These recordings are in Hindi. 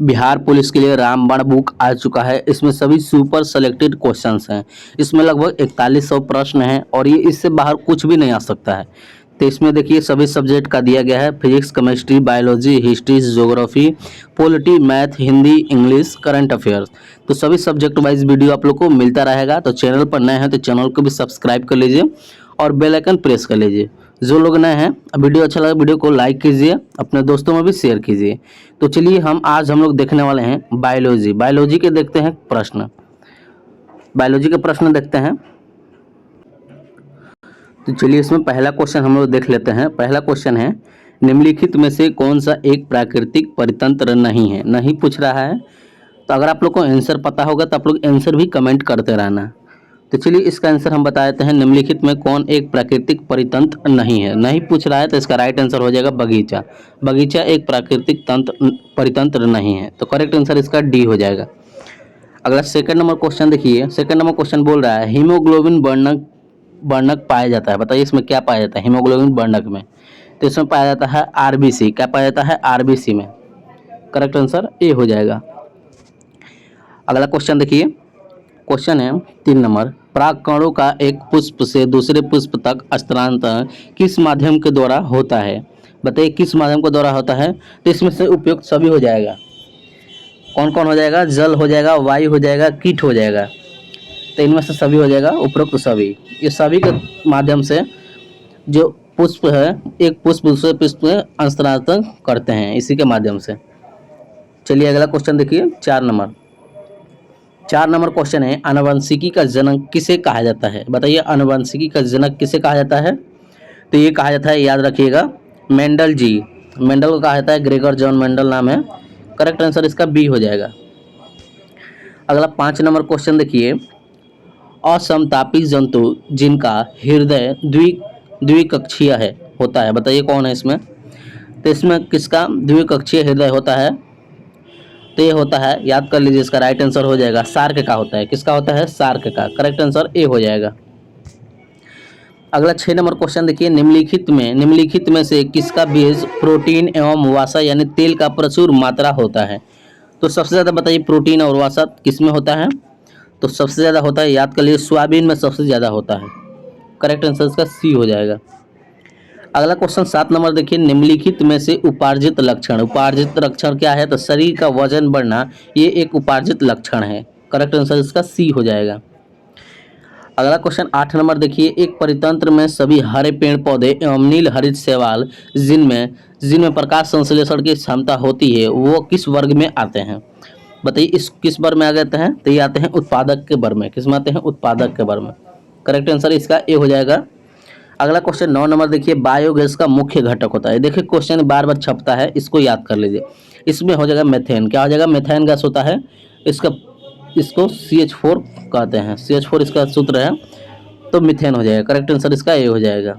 बिहार पुलिस के लिए रामबाण बुक आ चुका है। इसमें सभी सुपर सेलेक्टेड क्वेश्चंस हैं। इसमें लगभग 4100 प्रश्न हैं और ये इससे बाहर कुछ भी नहीं आ सकता है। तो इसमें देखिए सभी सब्जेक्ट का दिया गया है, physics, chemistry, biology, history, geography, polity, math, Hindi, English, current affairs. तो सभी सब्जेक्ट वाइज वीडियो आप लोग को मिलता रहेगा। तो चैनल पर नए हैं तो चैनल को भी सब्सक्राइब कर लीजिए और बेल आइकन प्रेस कर लीजिए। जो लोग नए हैं, वीडियो अच्छा लगा वीडियो को लाइक कीजिए, अपने दोस्तों में भी शेयर कीजिए। तो चलिए आज हम लोग देखने वाले हैं बायोलॉजी के देखते हैं प्रश्न। बायोलॉजी के प्रश्न देखते हैं। तो चलिए इसमें पहला क्वेश्चन हम लोग देख लेते हैं। पहला क्वेश्चन है, निम्नलिखित में से कौन सा एक प्राकृतिक परितंत्र नहीं है। नहीं पूछ रहा है, तो अगर आप लोग को आंसर पता होगा तो आप लोग आंसर भी कमेंट करते रहना। तो चलिए इसका आंसर हम बता देते हैं, निम्नलिखित में कौन एक प्राकृतिक परितंत्र नहीं है। नहीं पूछ रहा है तो इसका राइट आंसर हो जाएगा बगीचा। बगीचा एक प्राकृतिक परितंत्र नहीं है। तो करेक्ट आंसर इसका डी हो जाएगा। अगला सेकंड नंबर क्वेश्चन देखिए। सेकंड नंबर क्वेश्चन बोल रहा है, हीमोग्लोबिन वर्णक पाया जाता है। बताइए इसमें क्या पाया जाता है हीमोग्लोबिन वर्णक में। तो इसमें पाया जाता है आरबीसी। क्या पाया जाता है? आरबीसी में। करेक्ट आंसर ए हो जाएगा। अगला क्वेश्चन देखिए। क्वेश्चन है 3 नंबर, परागकणों का एक पुष्प से दूसरे पुष्प तक स्थानांतरण किस माध्यम के द्वारा होता है। बताइए किस माध्यम के द्वारा होता है। तो इसमें से उपयुक्त सभी हो जाएगा। कौन कौन हो जाएगा? जल हो जाएगा, वायु हो जाएगा, कीट हो जाएगा। तो इनमें से सभी हो जाएगा, उपरोक्त सभी। ये सभी के माध्यम से जो पुष्प है, एक पुष्प दूसरे पुष्प में स्थानांतरण करते हैं, इसी के माध्यम से। चलिए अगला क्वेश्चन देखिए 4 नंबर। 4 नंबर क्वेश्चन है, आनुवंशिकी का जनक किसे कहा जाता है। बताइए आनुवंशिकी का जनक किसे कहा जाता है। तो ये कहा जाता है, याद रखिएगा, मेंडल जी। मेंडल को कहा जाता है, ग्रेगर जॉन मेंडल नाम है। करेक्ट आंसर इसका बी हो जाएगा। अगला 5 नंबर क्वेश्चन देखिए, असमतापी जंतु जिनका हृदय द्विकक्षीय है होता है। बताइए कौन है इसमें। तो इसमें किसका द्विकक्षीय हृदय होता है। तो ये होता है, याद कर लीजिए, इसका राइट आंसर हो जाएगा शार्क का होता है। किसका होता है? शार्क का। करेक्ट आंसर ए हो जाएगा। अगला 6 नंबर क्वेश्चन देखिए, निम्नलिखित में से किसका बीज प्रोटीन एवं वसा यानी तेल का प्रचुर मात्रा होता है। तो सबसे ज़्यादा बताइए प्रोटीन और वसा किस में होता है। तो सबसे ज़्यादा होता है, याद कर लीजिए, सोयाबीन में सबसे ज़्यादा होता है। करेक्ट आंसर इसका सी हो जाएगा। अगला क्वेश्चन 7 नंबर देखिए, निम्नलिखित में से उपार्जित लक्षण क्या है। तो शरीर का वजन बढ़ना, ये एक उपार्जित लक्षण है। करेक्ट आंसर इसका सी हो जाएगा। अगला क्वेश्चन 8 नंबर देखिए, एक परितंत्र में सभी हरे पेड़ पौधे एवं नील हरित शैवाल जिनमें प्रकाश संश्लेषण की क्षमता होती है, वो किस वर्ग में आते हैं। बताइए इस किस वर्ग में आ जाते हैं। तो ये आते हैं उत्पादक के वर्ग में। किस में आते हैं? उत्पादक के वर्ग में। करेक्ट आंसर इसका ए हो जाएगा। अगला क्वेश्चन 9 नंबर देखिए, बायोगैस का मुख्य घटक होता है। देखिए क्वेश्चन बार बार छपता है, इसको याद कर लीजिए। इसमें हो जाएगा मेथेन। क्या हो जाएगा? मेथेन गैस होता है। इसको CH4 कहते हैं। CH4 इसका सूत्र है, तो मीथेन हो जाएगा। करेक्ट आंसर इसका ए हो जाएगा।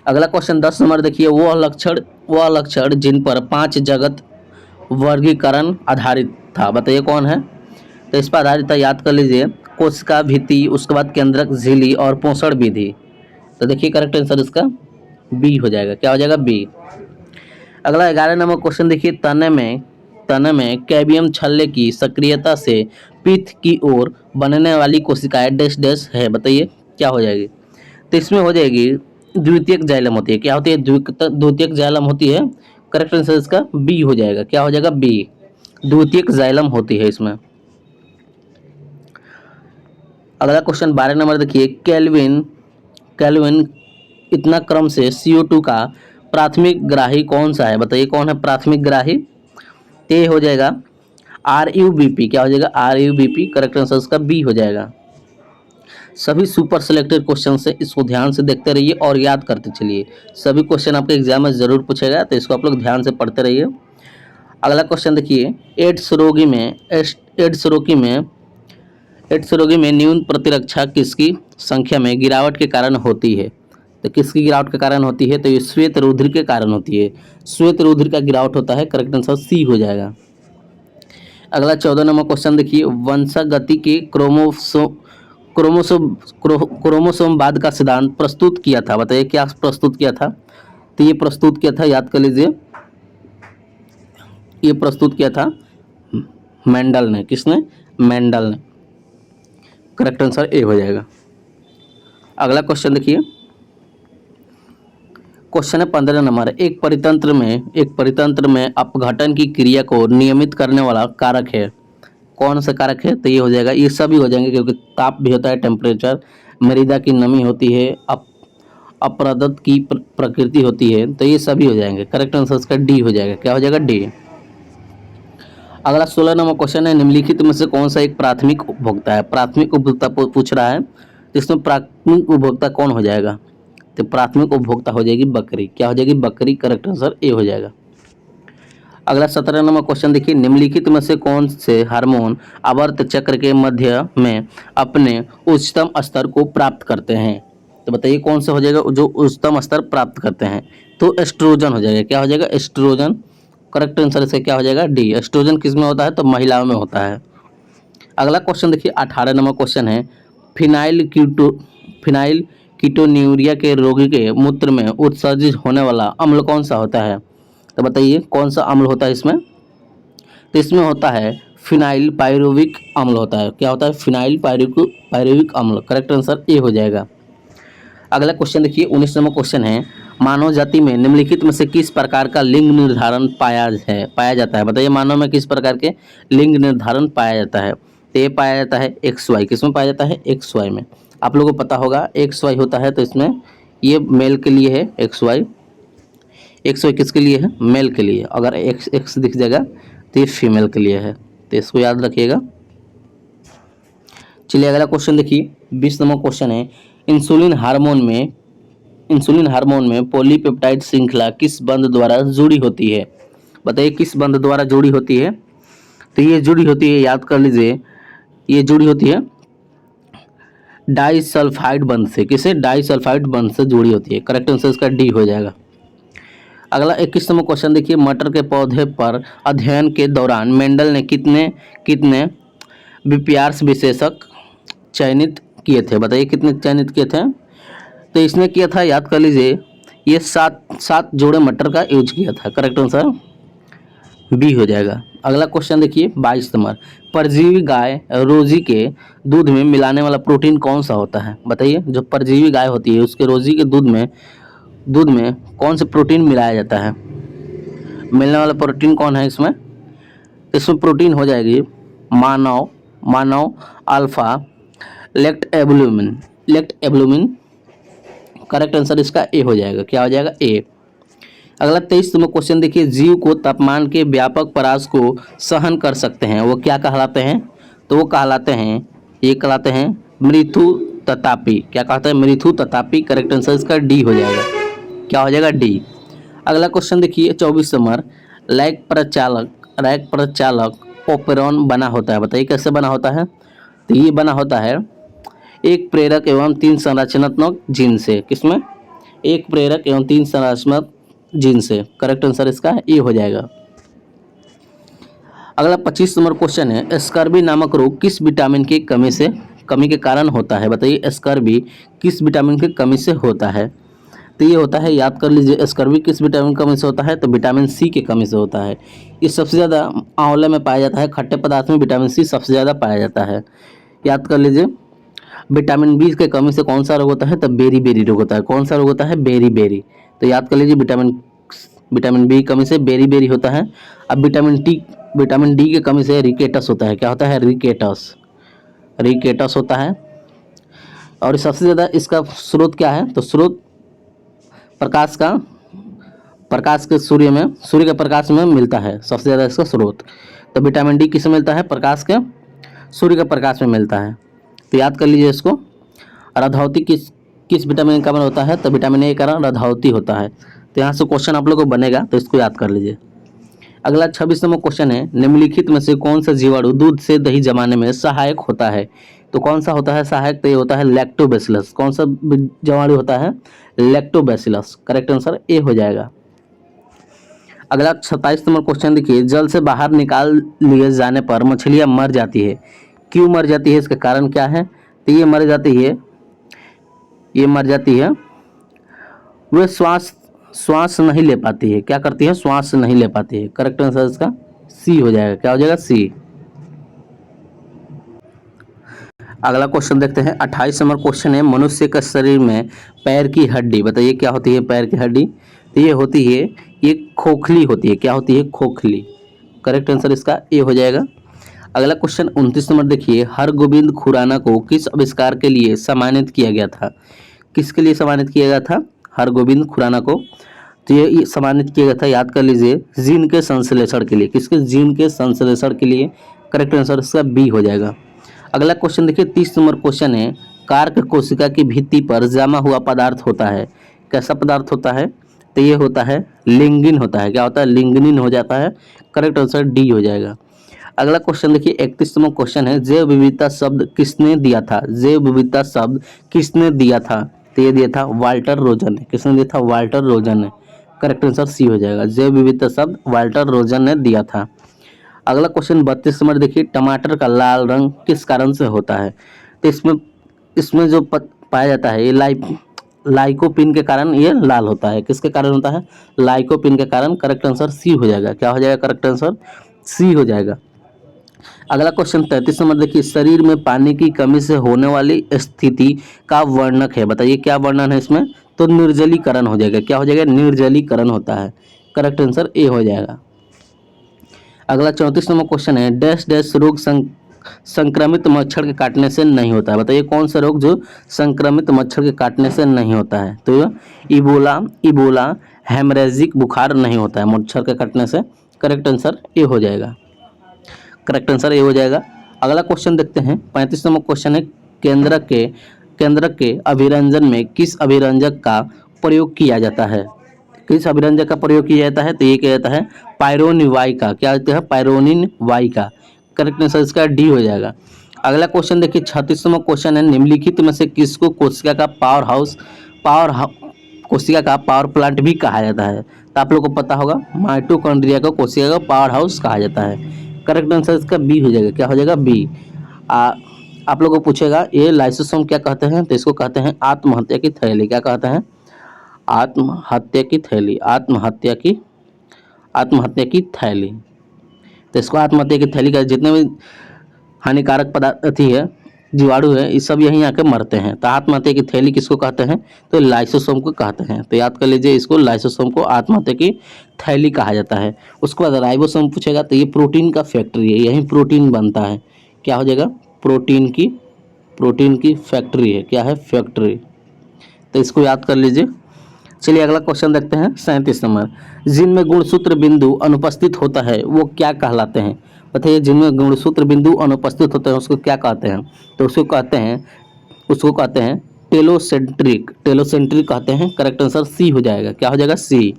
अगला क्वेश्चन 10 नंबर देखिए, वह लक्षण जिन पर 5 जगत वर्गीकरण आधारित था। बताइए कौन है। तो इस पर आधारित था, याद कर लीजिए, कोशिका भित्ति, उसके बाद केंद्रक झिल्ली और पोषण विधि। तो देखिए करेक्ट आंसर इसका बी हो जाएगा। क्या हो जाएगा? बी। अगला 11 नंबर क्वेश्चन देखिए, तने में कैबियम छल्ले की सक्रियता से पित्त की ओर बनने वाली कोशिकाएं डैश डैश है। बताइए क्या हो जाएगी। तो इसमें हो जाएगी द्वितीयक जाइलम होती है। क्या होती है? द्वितीयक जाइलम होती है। करेक्ट आंसर इसका बी हो जाएगा। क्या हो जाएगा? बी। द्वितीयक जाइलम होती है इसमें। अगला क्वेश्चन 12 नंबर देखिए, केल्विन इतना क्रम से CO2 का प्राथमिक ग्राही कौन सा है। बताइए कौन है प्राथमिक ग्राही। ते हो जाएगा RUBP। क्या हो जाएगा? RUBP। करेक्ट आंसर इसका बी हो जाएगा। सभी सुपर सिलेक्टेड क्वेश्चन से इसको ध्यान से देखते रहिए और याद करते चलिए। सभी क्वेश्चन आपके एग्जाम में जरूर पूछेगा, तो इसको आप लोग ध्यान से पढ़ते रहिए। अगला क्वेश्चन देखिए, एड्स रोगी में न्यून प्रतिरक्षा किसकी संख्या में गिरावट के कारण होती है। तो किसकी गिरावट के कारण होती है। तो ये श्वेत रुधिर के कारण होती है। श्वेत रुधिर का गिरावट होता है। करेक्ट आंसर सी हो जाएगा। अगला 14 नंबर क्वेश्चन देखिए, वंशागति के क्रोमोसोमवाद का सिद्धांत प्रस्तुत किया था। बताइए क्या प्रस्तुत किया था। तो ये प्रस्तुत किया था, याद कर लीजिए, ये प्रस्तुत किया था मेंडल ने। किसने? मेंडल ने। करेक्ट आंसर ए हो जाएगा। अगला क्वेश्चन देखिए, क्वेश्चन है 15 नंबर। एक परितंत्र में अपघटन की क्रिया को नियमित करने वाला कारक है। कौन सा कारक है? तो ये हो जाएगा, ये सभी हो जाएंगे क्योंकि ताप भी होता है, टेम्परेचर, मृदा की नमी होती है, अपरदन की प्रकृति होती है, तो ये सभी हो जाएंगे। करेक्ट आंसर इसका डी हो जाएगा। क्या हो जाएगा? डी। अगला 16 नंबर क्वेश्चन है, निम्नलिखित में से कौन सा एक प्राथमिक उपभोक्ता है? प्राथमिक उपभोक्ता पूछ रहा है, तो इसमें प्राथमिक उपभोक्ता कौन हो जाएगा? तो प्राथमिक उपभोक्ता हो जाएगी बकरी। क्या हो जाएगी? बकरी। करेक्ट आंसर ए हो जाएगा। अगला 17 नंबर क्वेश्चन देखिए, निम्नलिखित में से कौन से हार्मोन आवर्त चक्र के मध्य में अपने उच्चतम स्तर को प्राप्त करते हैं? तो बताइए कौन सा हो जाएगा जो उच्चतम स्तर प्राप्त करते हैं? तो एस्ट्रोजन हो जाएगा। क्या हो जाएगा? एस्ट्रोजन। करेक्ट आंसर इसका क्या हो जाएगा? डी। एस्ट्रोजन किस में होता है? तो महिलाओं में होता है। अगला क्वेश्चन देखिए, 18 नंबर क्वेश्चन है, फिनाइल कीटोन्यूरिया के रोगी के मूत्र में उत्सर्जित होने वाला अम्ल कौन सा होता है? तो बताइए कौन सा अम्ल होता है इसमें? तो इसमें होता है फिनाइल पायरुविक अम्ल होता है। क्या होता है? फिनाइल पायरुविक अम्ल। करेक्ट आंसर ए हो जाएगा। अगला क्वेश्चन देखिए, 19 नंबर क्वेश्चन है, मानव जाति में निम्नलिखित में से किस प्रकार का लिंग निर्धारण पाया जाता है? बताइए मानव में किस प्रकार के लिंग निर्धारण पाया जाता है? तो ये पाया जाता है XY। किस में पाया जाता है? XY में। आप लोगों को पता होगा XY होता है, तो इसमें ये मेल के लिए है XY। XY किसके लिए है? मेल के लिए। अगर X दिख जाएगा तो ये फीमेल के लिए है, तो इसको याद रखिएगा। चलिए अगला क्वेश्चन देखिए, 20 नंबर क्वेश्चन है, इंसुलिन हार्मोन में पॉलीपेप्टाइड श्रृंखला किस बंध द्वारा जुड़ी होती है? बताइए किस बंध द्वारा जुड़ी होती है? तो ये जुड़ी होती है, याद कर लीजिए, ये जुड़ी होती है डाइसल्फाइड बंध से। किसे? डाइसल्फाइड बंध से जुड़ी होती है। करेक्ट आंसर इसका डी हो जाएगा। अगला 21 नंबर क्वेश्चन देखिए, मटर के पौधे पर अध्ययन के दौरान मेंडल ने कितने विपर्यास विशेषक चयनित किए थे? बताइए कितने चयनित किए थे? तो इसने किया था, याद कर लीजिए, ये सात जोड़े मटर का यूज किया था। करेक्ट आंसर बी हो जाएगा। अगला क्वेश्चन देखिए, 22 नंबर, परजीवी गाय रोजी के दूध में मिलाने वाला प्रोटीन कौन सा होता है? बताइए जो परजीवी गाय होती है उसके रोजी के दूध में कौन सा प्रोटीन मिलाया जाता है? मिलने वाला प्रोटीन कौन है इसमें? प्रोटीन हो जाएगी मानव अल्फा लेक्ट एब्लुमिन। करेक्ट आंसर इसका ए हो जाएगा। क्या हो जाएगा? ए। अगला 23 नंबर क्वेश्चन देखिए, जीव को तापमान के व्यापक परास को सहन कर सकते हैं, वो क्या कहलाते हैं? तो वो कहलाते हैं मृत्यु ततापी। क्या कहते हैं? मृत्यु ततापी। करेक्ट आंसर इसका डी हो जाएगा। क्या हो जाएगा? डी। अगला क्वेश्चन देखिए, 24 नंबर, रैक प्रचालक ओपेरॉन बना होता है। बताइए कैसे बना होता है? तो ये बना होता है एक प्रेरक एवं 3 संरचनात्मक जीन से। किसमें? एक प्रेरक एवं 3 संरचनात्मक जीन से। करेक्ट आंसर इसका ए हो जाएगा। अगला 25 नंबर क्वेश्चन है, स्कर्वी नामक रोग किस विटामिन की कमी के कारण होता है? बताइए स्कर्वी किस विटामिन की कमी से होता है? तो ये होता है, याद कर लीजिए, स्कर्वी किस विटामिन की कमी से होता है? तो विटामिन सी की कमी से होता है। ये सबसे ज़्यादा आंवले में पाया जाता है, खट्टे पदार्थ में विटामिन सी सबसे ज़्यादा पाया जाता है। याद कर लीजिए, विटामिन बी की कमी से कौन सा रोग होता है? तो बेरी रोग होता है। कौन सा रोग होता है? बेरी। तो याद कर लीजिए, विटामिन बी की कमी से बेरी होता है। अब विटामिन डी की कमी से रिकेटस होता है। क्या होता है? रिकेटस होता है। और सबसे ज़्यादा इसका स्रोत क्या है? तो स्रोत प्रकाश के सूर्य के प्रकाश में मिलता है सबसे ज़्यादा इसका स्रोत। तो विटामिन डी किससे मिलता है? सूर्य के प्रकाश में मिलता है। तो याद कर लीजिए इसको। रधौती किस विटामिन का कारण होता है? तो विटामिन ए का कारण रधौती होता है। तो यहाँ से क्वेश्चन आप लोग को बनेगा, तो इसको याद कर लीजिए। अगला 26 नंबर क्वेश्चन है, निम्नलिखित में से कौन सा जीवाणु दूध से दही जमाने में सहायक होता है? तो कौन सा होता है सहायक? तो ये होता है लैक्टोबैसिलस। कौन सा जीवाणु होता है? लैक्टोबैसिलस। करेक्ट आंसर ए हो जाएगा। अगला 27 नंबर क्वेश्चन देखिए, जल से बाहर निकाल लिए जाने पर मछलियां मर जाती है, क्यों मर जाती है? इसका कारण क्या है? तो ये मर जाती है वे श्वास नहीं ले पाती है। क्या करती है? श्वास नहीं ले पाती है। करेक्ट आंसर इसका सी हो जाएगा। क्या हो जाएगा? सी। अगला क्वेश्चन देखते हैं। 28 नंबर क्वेश्चन है, मनुष्य के शरीर में पैर की हड्डी, बताइए क्या होती है पैर की हड्डी? तो ये होती है, ये खोखली होती है। क्या होती है? खोखली। करेक्ट आंसर इसका ए हो जाएगा। अगला क्वेश्चन 29 नंबर देखिए, हरगोविंद खुराना को किस आविष्कार के लिए सम्मानित किया गया था? किसके लिए सम्मानित किया गया था हरगोविंद खुराना को? तो ये सम्मानित किया गया था, याद कर लीजिए, जीन के संश्लेषण के लिए। किसके? जीन के संश्लेषण के लिए। करेक्ट आंसर इसका बी हो जाएगा। अगला क्वेश्चन देखिए 30 नंबर क्वेश्चन है, कार्क कोशिका की भित्ति पर जमा हुआ पदार्थ होता है, कैसा पदार्थ होता है? तो ये होता है लिंगिन होता है। क्या होता है? लिंगनिन हो जाता है। करेक्ट आंसर डी हो जाएगा। अगला क्वेश्चन देखिए 31 नंबर क्वेश्चन है, जैव विविधता शब्द किसने दिया था? जैव विविधता शब्द किसने दिया था? तो ये दिया था वाल्टर रोजन ने। किसने दिया था? वाल्टर रोजन ने। करेक्ट आंसर सी हो जाएगा। जैव विविधता शब्द वाल्टर रोजन ने दिया था। अगला क्वेश्चन 32 नंबर देखिए, टमाटर का लाल रंग किस कारण से होता है? तो इसमें इसमें जो पाया जाता है, ये लाइकोपिन के कारण ये लाल होता है। किसके कारण होता है? लाइकोपिन के कारण। करेक्ट आंसर सी हो जाएगा। क्या हो जाएगा? करेक्ट आंसर सी हो जाएगा। अगला क्वेश्चन 33 नंबर देखिए, शरीर में पानी की कमी से होने वाली स्थिति का वर्णक है, बताइए क्या वर्णन है इसमें? तो निर्जलीकरण हो जाएगा। क्या हो जाएगा? निर्जलीकरण होता है। करेक्ट आंसर ए हो जाएगा। अगला 34 नंबर क्वेश्चन है, डैश डैश रोग संक्रमित मच्छर के काटने से नहीं होता है, बताइए कौन सा रोग जो संक्रमित मच्छर के काटने से नहीं होता है? तो इबोला हेमरेजिक बुखार नहीं होता है मच्छर के काटने से। करेक्ट आंसर ए हो जाएगा। करेक्ट आंसर ए हो जाएगा। अगला क्वेश्चन देखते हैं 35 नंबर क्वेश्चन है, केंद्रक के अभिरंजन में किस अभिरंजक का प्रयोग किया जाता है? किस अभिरंजक का प्रयोग किया जाता है? तो ये किया जाता है पायरोनिन वाई का। क्या होता है? पायरोनिन वाई का। करेक्ट आंसर इसका डी हो जाएगा। अगला क्वेश्चन देखिए 36 नंबर क्वेश्चन है, निम्नलिखित में से किसको कोशिका का कोशिका का पावर प्लांट भी कहा जाता है? तो आप लोग को पता होगा, माइटोकॉन्ड्रिया को कोशिका का पावर हाउस कहा जाता है। करेक्ट आंसर इसका बी हो जाएगा। क्या हो जाएगा? बी। आप लोगों को पूछेगा ये लाइसोसोम क्या कहते हैं? तो इसको कहते हैं आत्महत्या की थैली। क्या कहते हैं? आत्महत्या की थैली। आत्महत्या की थैली। तो इसको आत्महत्या की थैली का, जितने भी हानिकारक पदार्थ है, जीवाणु है, ये सब यहीं आके मरते हैं। तो आत्महत्या की थैली किसको कहते हैं? तो लाइसोसोम को कहते हैं। तो याद कर लीजिए, इसको लाइसोसोम को आत्महत्या की थैली कहा जाता है। उसके बाद राइबोसोम पूछेगा, तो ये प्रोटीन का फैक्ट्री है, यहीं प्रोटीन बनता है। क्या हो जाएगा? प्रोटीन की फैक्ट्री है। क्या है? फैक्ट्री। तो इसको याद कर लीजिए। चलिए अगला क्वेश्चन देखते हैं 37 नंबर, जिनमें गुणसूत्र बिंदु अनुपस्थित होता है वो क्या कहलाते हैं? बताइए, जिनमें गुणसूत्र बिंदु अनुपस्थित होते हैं उसको क्या कहते हैं? तो उसको कहते हैं टेलोसेंट्रिक कहते हैं। करेक्ट आंसर सी हो जाएगा। क्या हो जाएगा? सी।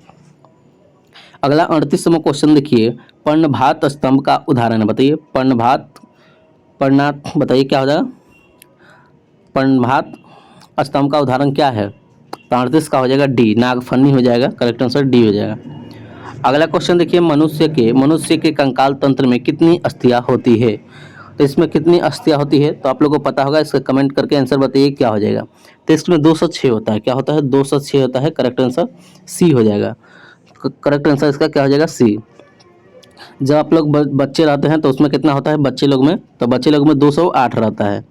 अगला 38 नंबर क्वेश्चन देखिए, पर्णभात स्तंभ का उदाहरण है, बताइए पर्णभात बताइए क्या हो जाएगा? पर्णभात स्तंभ का उदाहरण क्या है? 38 का हो जाएगा डी, नागफनी हो जाएगा। करेक्ट आंसर डी हो जाएगा। अगला क्वेश्चन देखिए, मनुष्य के कंकाल तंत्र में कितनी अस्थियां होती है? तो इसमें कितनी अस्थियां होती है? तो आप लोगों को पता होगा, इसका कमेंट करके आंसर बताइए क्या हो जाएगा। तो इसमें 206 होता है। क्या होता है? 206 होता है। करेक्ट आंसर सी हो जाएगा। करेक्ट आंसर इसका क्या हो जाएगा? सी। जब आप लोग बच्चे रहते हैं तो उसमें कितना होता है बच्चे लोग में? तो बच्चे लोग में 208 रहता है।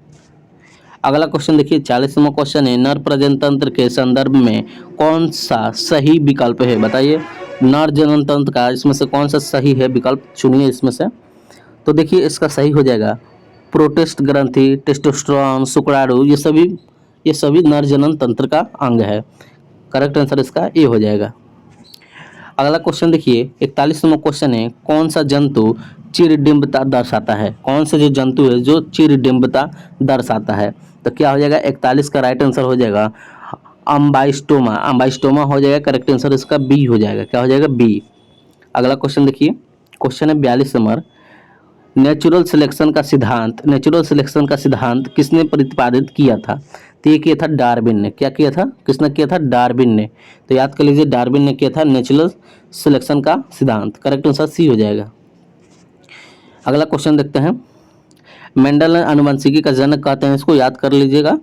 अगला क्वेश्चन देखिए 40 नंबर क्वेश्चन है, नर प्रजनन तंत्र के संदर्भ में कौन सा सही विकल्प है? बताइए, नर जनन तंत्र का इसमें से कौन सा सही है विकल्प? चुनिए इसमें से। तो देखिए इसका सही हो जाएगा प्रोटेस्ट ग्रंथि, टेस्टोस्टेरोन, शुक्राणु, ये सभी नर जनन तंत्र का अंग है। करेक्ट आंसर इसका ए हो जाएगा। अगला क्वेश्चन देखिए 41 नंबर क्वेश्चन है, कौन सा जंतु चिरडिम्बता दर्शाता है? कौन सा जो जंतु है जो चिरडिम्बता दर्शाता है? तो क्या हो जाएगा? 41 का राइट आंसर हो जाएगा अम्बाइस्टोमा हो जाएगा। करेक्ट आंसर इसका बी हो जाएगा। क्या हो जाएगा? बी। अगला क्वेश्चन देखिए, क्वेश्चन है 42 नंबर, नेचुरल सिलेक्शन का सिद्धांत किसने प्रतिपादित किया था? तो ये किया था डार्विन ने। क्या किया था? किसने किया था? डार्विन ने। तो याद कर लीजिए, डार्विन ने किया था नेचुरल सिलेक्शन का सिद्धांत। करेक्ट आंसर सी हो जाएगा। अगला क्वेश्चन देखते हैं, मेंडल ने आनुवंशिकी का जनक कहते हैं, इसको याद कर लीजिएगा।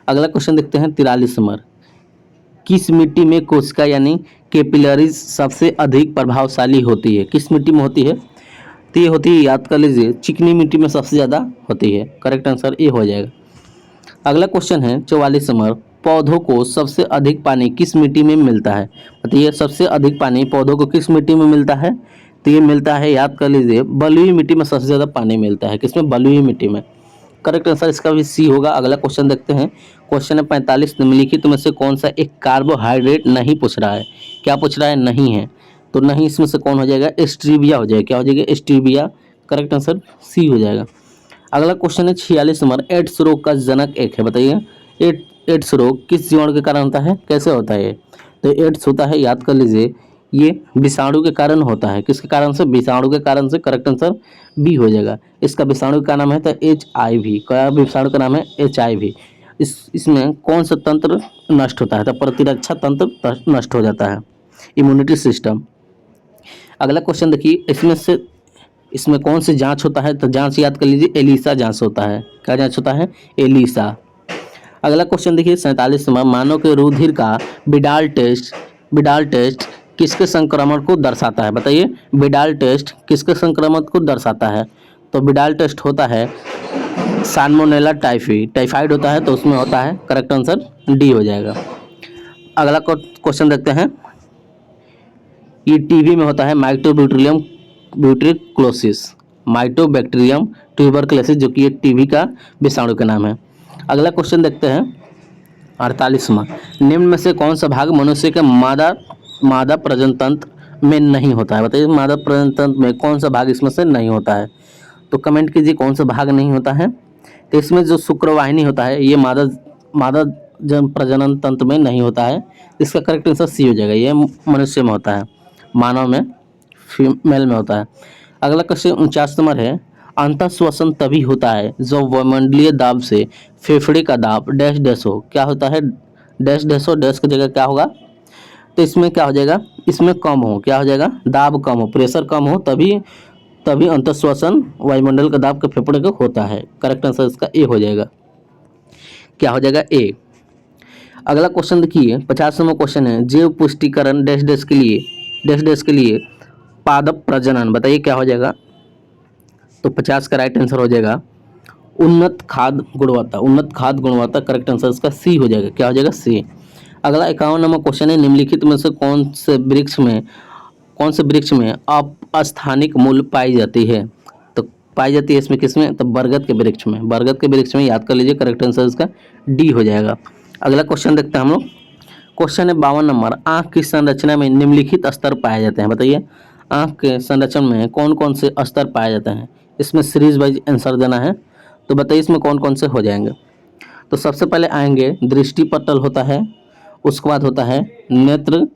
अगला क्वेश्चन देखते हैं 43 नंबर, किस मिट्टी में कोशिका यानी कैपिलरीज सबसे अधिक प्रभावशाली होती है? किस मिट्टी में होती है? तो ये होती है, याद कर लीजिए, चिकनी मिट्टी में सबसे ज़्यादा होती है। करेक्ट आंसर ए हो जाएगा। अगला क्वेश्चन है 44 नंबर, पौधों को सबसे अधिक पानी किस मिट्टी में मिलता है? बताइए सबसे अधिक पानी पौधों को किस मिट्टी में मिलता है? तो ये मिलता है, याद कर लीजिए, बलुई मिट्टी में सबसे ज़्यादा पानी मिलता है। किसमें? बलुई मिट्टी में। करेक्ट आंसर इसका भी सी होगा। अगला क्वेश्चन देखते हैं। क्वेश्चन है 45, निम्नलिखित में से कौन सा एक कार्बोहाइड्रेट नहीं पूछ रहा है? क्या पूछ रहा है? नहीं है। तो नहीं इसमें से कौन हो जाएगा? स्ट्रीविया हो जाएगा। क्या हो जाएगा? स्ट्रीविया। करेक्ट आंसर सी हो जाएगा। अगला क्वेश्चन है 46 नंबर, एड्स रोग का जनक एक है। बताइए एड्स रोग किस जीवाणु के कारण होता है? कैसे होता है? तो एड्स होता है, याद कर लीजिए, ये विषाणु के कारण होता है। किसके कारण से? विषाणु के कारण से। करेक्ट आंसर बी हो जाएगा। इसका विषाणु का नाम है तो HIV। क्या विषाणु का नाम है? HIV। इसमें कौन सा तंत्र नष्ट होता है? तो प्रतिरक्षा तंत्र नष्ट हो जाता है, इम्यूनिटी सिस्टम। अगला क्वेश्चन देखिए, इसमें कौन सी जांच होता है? तो जांच याद कर लीजिए, एलिसा जांच होता है। क्या जांच होता है? एलिसा। अगला क्वेश्चन देखिए 47 नंबर, मानव के रुधिर का बिडाल टेस्ट किसके संक्रमण को दर्शाता है? बताइए बिडाल टेस्ट किसके संक्रमण को दर्शाता है? तो बिडाल टेस्ट होता है साल्मोनेला टाइफाइड होता है, तो उसमें होता है। करेक्ट आंसर डी हो जाएगा। अगला क्वेश्चन देखते हैं। ये टीबी में होता है माइक्रोब्यूटेरियम माइटोबैक्टीरियम ट्यूबरक्लोसिस, जो कि ये टीबी का विषाणु का नाम है। अगला क्वेश्चन देखते हैं 48वां, निम्न में से कौन सा भाग मनुष्य के मादा प्रजनन तंत्र में नहीं होता है? बताइए मादा प्रजनन तंत्र में कौन सा भाग इसमें से नहीं होता है? तो कमेंट कीजिए कौन सा भाग नहीं होता है। तो इसमें जो शुक्रवाहिनी होता है, ये मादा प्रजनन तंत्र में नहीं होता है। इसका करेक्ट आंसर सी हो जाएगा। ये मनुष्य में होता है, मानव में, फीमेल में होता है। अगला क्वेश्चन 49 नंबर है, अंतःश्वसन तभी होता है जब वायुमंडलीय दाब से फेफड़े का दाब डैश डैश हो। क्या होता है? डैश डैश हो। डैश की जगह क्या होगा? तो इसमें क्या हो जाएगा? इसमें कम हो। क्या हो जाएगा? दाब कम हो, प्रेशर कम हो, तभी अंतःश्वसन वायुमंडल का दाब के फेफड़े का होता है। करेक्ट आंसर इसका ए हो जाएगा। क्या हो जाएगा? ए। अगला क्वेश्चन देखिए 50 नंबर क्वेश्चन है, जैव पुष्टिकरण डैश डैश के लिए पादप प्रजनन। बताइए क्या हो जाएगा? तो 50 का राइट आंसर हो जाएगा उन्नत खाद्य गुणवत्ता। करेक्ट आंसर इसका सी हो जाएगा। क्या हो जाएगा? सी। अगला 51 नंबर क्वेश्चन है, निम्नलिखित में से कौन से वृक्ष में अस्थानिक मूल पाई जाती है? तो पाई जाती है इसमें किसमें? तो बरगद के वृक्ष में। याद कर लीजिए, करेक्ट आंसर इसका डी हो जाएगा। अगला क्वेश्चन देखते हैं हम लोग। क्वेश्चन है 52 नंबर, आँख की संरचना में निम्नलिखित स्तर पाए जाते हैं। बताइए आँख के संरचना में कौन कौन से स्तर पाए जाते हैं? इसमें सीरीज वाइज आंसर देना है। तो बताइए इसमें कौन कौन से हो जाएंगे। तो सबसे पहले आएंगे दृष्टि पटल होता है, उसके बाद होता है नेत्र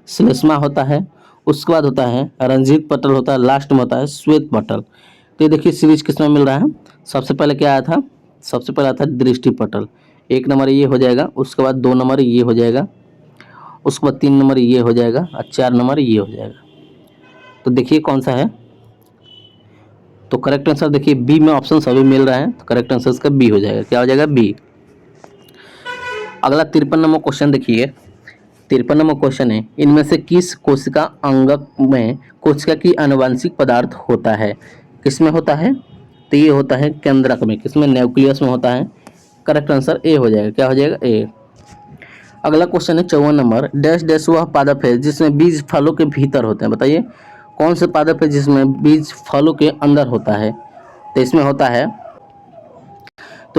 श्लेष्मा होता है, उसके बाद होता है रंजित पटल होता है, लास्ट में होता है श्वेत पटल। तो ये देखिए सीरीज किसमें मिल रहा है। सबसे पहले क्या आया था? सबसे पहले आता है दृष्टि पटल। 1 नंबर ये हो जाएगा, उसके बाद 2 नंबर ये हो जाएगा, उसके बाद 3 नंबर ये हो जाएगा और 4 नंबर ये हो जाएगा। तो देखिए कौन सा है। तो करेक्ट आंसर देखिए बी में ऑप्शन सभी मिल रहा है, तो करेक्ट आंसर इसका बी हो जाएगा। क्या हो जाएगा? बी। अगला 53 नंबर क्वेश्चन देखिए। 53 नंबर क्वेश्चन है, इनमें से किस कोशिका अंगक में कोशिका की आनुवंशिक पदार्थ होता है? किसमें होता है? तो ये होता है केंद्रक में। किसमें? न्यूक्लियस में होता है। करेक्ट आंसर ए हो जाएगा। क्या हो जाएगा? ए। अगला क्वेश्चन है 54 नंबर, डैश डैश वह पादप है जिसमें बीज फलों के भीतर होते हैं। बताइए कौन से पादप है जिसमें बीज फलों के अंदर होता है? तो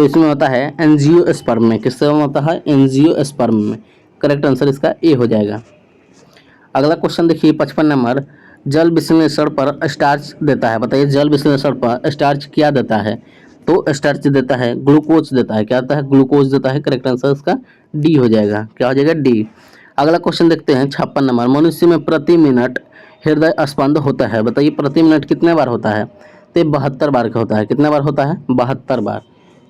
इसमें होता है एंजियोस्पर्म में। किससे होता है? एंजियोस्पर्म में। करेक्ट आंसर इसका ए हो जाएगा। अगला क्वेश्चन देखिए 55 नंबर, जल विश्लेषण पर स्टार्च देता है। बताइए जल विश्लेषण पर स्टार्च क्या देता है? तो स्टार्च देता है ग्लूकोज देता है। क्या देता है? ग्लूकोज देता है। करेक्ट आंसर इसका डी हो जाएगा। क्या हो जाएगा? डी। अगला क्वेश्चन देखते हैं 56 नंबर, मनुष्य में प्रति मिनट हृदय स्पंद होता है। बताइए प्रति मिनट कितने बार होता है? तो 72 बार का होता है। कितने बार होता है? 72 बार।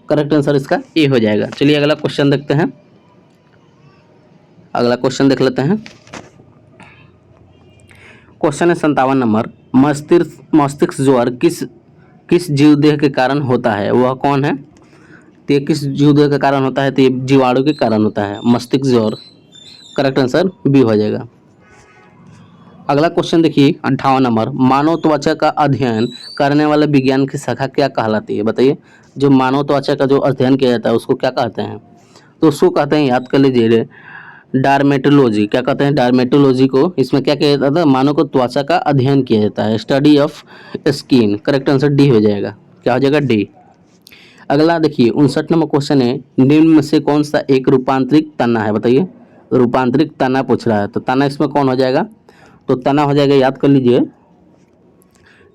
करेक्ट आंसर इसका ए हो जाएगा। चलिए अगला क्वेश्चन देखते हैं। अगला क्वेश्चन देख लेते हैं। क्वेश्चन है 57 नंबर, मस्तिष्क ज्वर किस जीवदेह के कारण होता है? वह कौन है? तो ये किस जीवदेह के कारण होता है? तो ये जीवाणु के कारण होता है, मस्तिष्क ज्वर। करेक्ट आंसर बी हो जाएगा। अगला क्वेश्चन देखिए 58 नंबर, मानव त्वचा का अध्ययन करने वाले विज्ञान की शाखा क्या कहलाती है? बताइए, जो मानव त्वचा का जो अध्ययन किया जाता है उसको क्या कहते हैं? तो उसको कहते हैं, याद कर लीजिए, डार्मेटोलॉजी। क्या कहते हैं? डार्मेटोलॉजी को। इसमें क्या किया जाता है? मानव को त्वचा का अध्ययन किया जाता है, study of skin. Correct answer D हो जाएगा। क्या हो जाएगा? डी। अगला देखिए 59 नंबर क्वेश्चन है, निम्न में से कौन सा एक रूपांतरित तना है? बताइए, रूपांतरित तना पूछ रहा है, तो तना इसमें कौन हो जाएगा? तो तना हो जाएगा, याद कर लीजिए,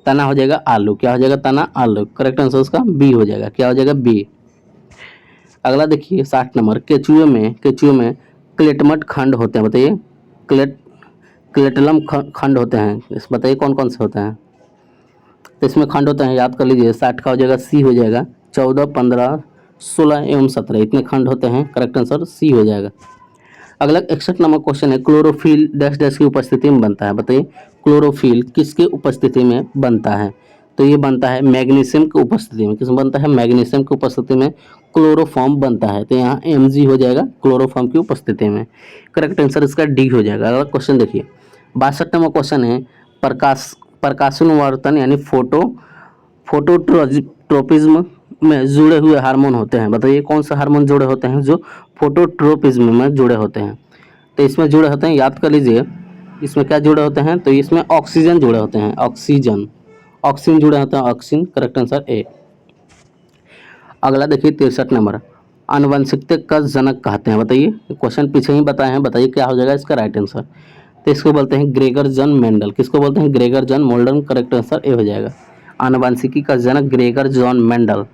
तना हो जाएगा आलू। क्या हो जाएगा? तना आलू। करेक्ट आंसर उसका बी हो जाएगा। क्या हो जाएगा? बी। अगला देखिए 60 नंबर, केचुए में क्लेटमट खंड होते हैं। बताइए, क्लेट क्लेटलम खंड होते हैं। इस बताइए कौन कौन से होते हैं? तो इसमें खंड होते हैं, याद कर लीजिए, 60 का हो जाएगा सी हो जाएगा। 14, 15, 16 एवं 17 इतने खंड होते हैं। करेक्ट आंसर सी हो जाएगा। अगला 61 नंबर क्वेश्चन है, क्लोरोफिल डैश डैश की उपस्थिति में बनता है। बताइए, क्लोरोफिल किसके उपस्थिति में बनता है? तो ये बनता है मैग्नीशियम की उपस्थिति में। किसमें बनता है? मैग्नीशियम की उपस्थिति में क्लोरोफॉर्म बनता है। तो यहाँ Mg हो जाएगा, क्लोरोफॉर्म की उपस्थिति में। करेक्ट आंसर इसका डी हो जाएगा। अगला क्वेश्चन देखिए 62 नंबर क्वेश्चन है, प्रकाशनवर्धन यानी फोटोट्रोपिज्म में जुड़े हुए हार्मोन होते हैं। बताइए, कौन सा हार्मोन जुड़े होते हैं जो फोटोट्रोपिज्म में जुड़े होते हैं? तो इसमें जुड़े होते हैं, याद कर लीजिए, इसमें क्या जुड़े होते हैं? तो इसमें ऑक्सीजन जुड़े होते हैं, ऑक्सीजन जुड़े होते हैं, ऑक्सीजन। Correct answer A. अगला देखिए 63 नंबर, आनुवंशिकता का जनक कहते हैं। बताइए, क्वेश्चन पीछे ही बताए हैं, बताइए क्या हो जाएगा इसका राइट आंसर? तो इसको बोलते हैं ग्रेगर जॉन मेंडल। किसको बोलते हैं? Gregor John Mendel. Correct answer A हो जाएगा। आनुवंशिकी का जनक ग्रेगर जॉन मेंडल।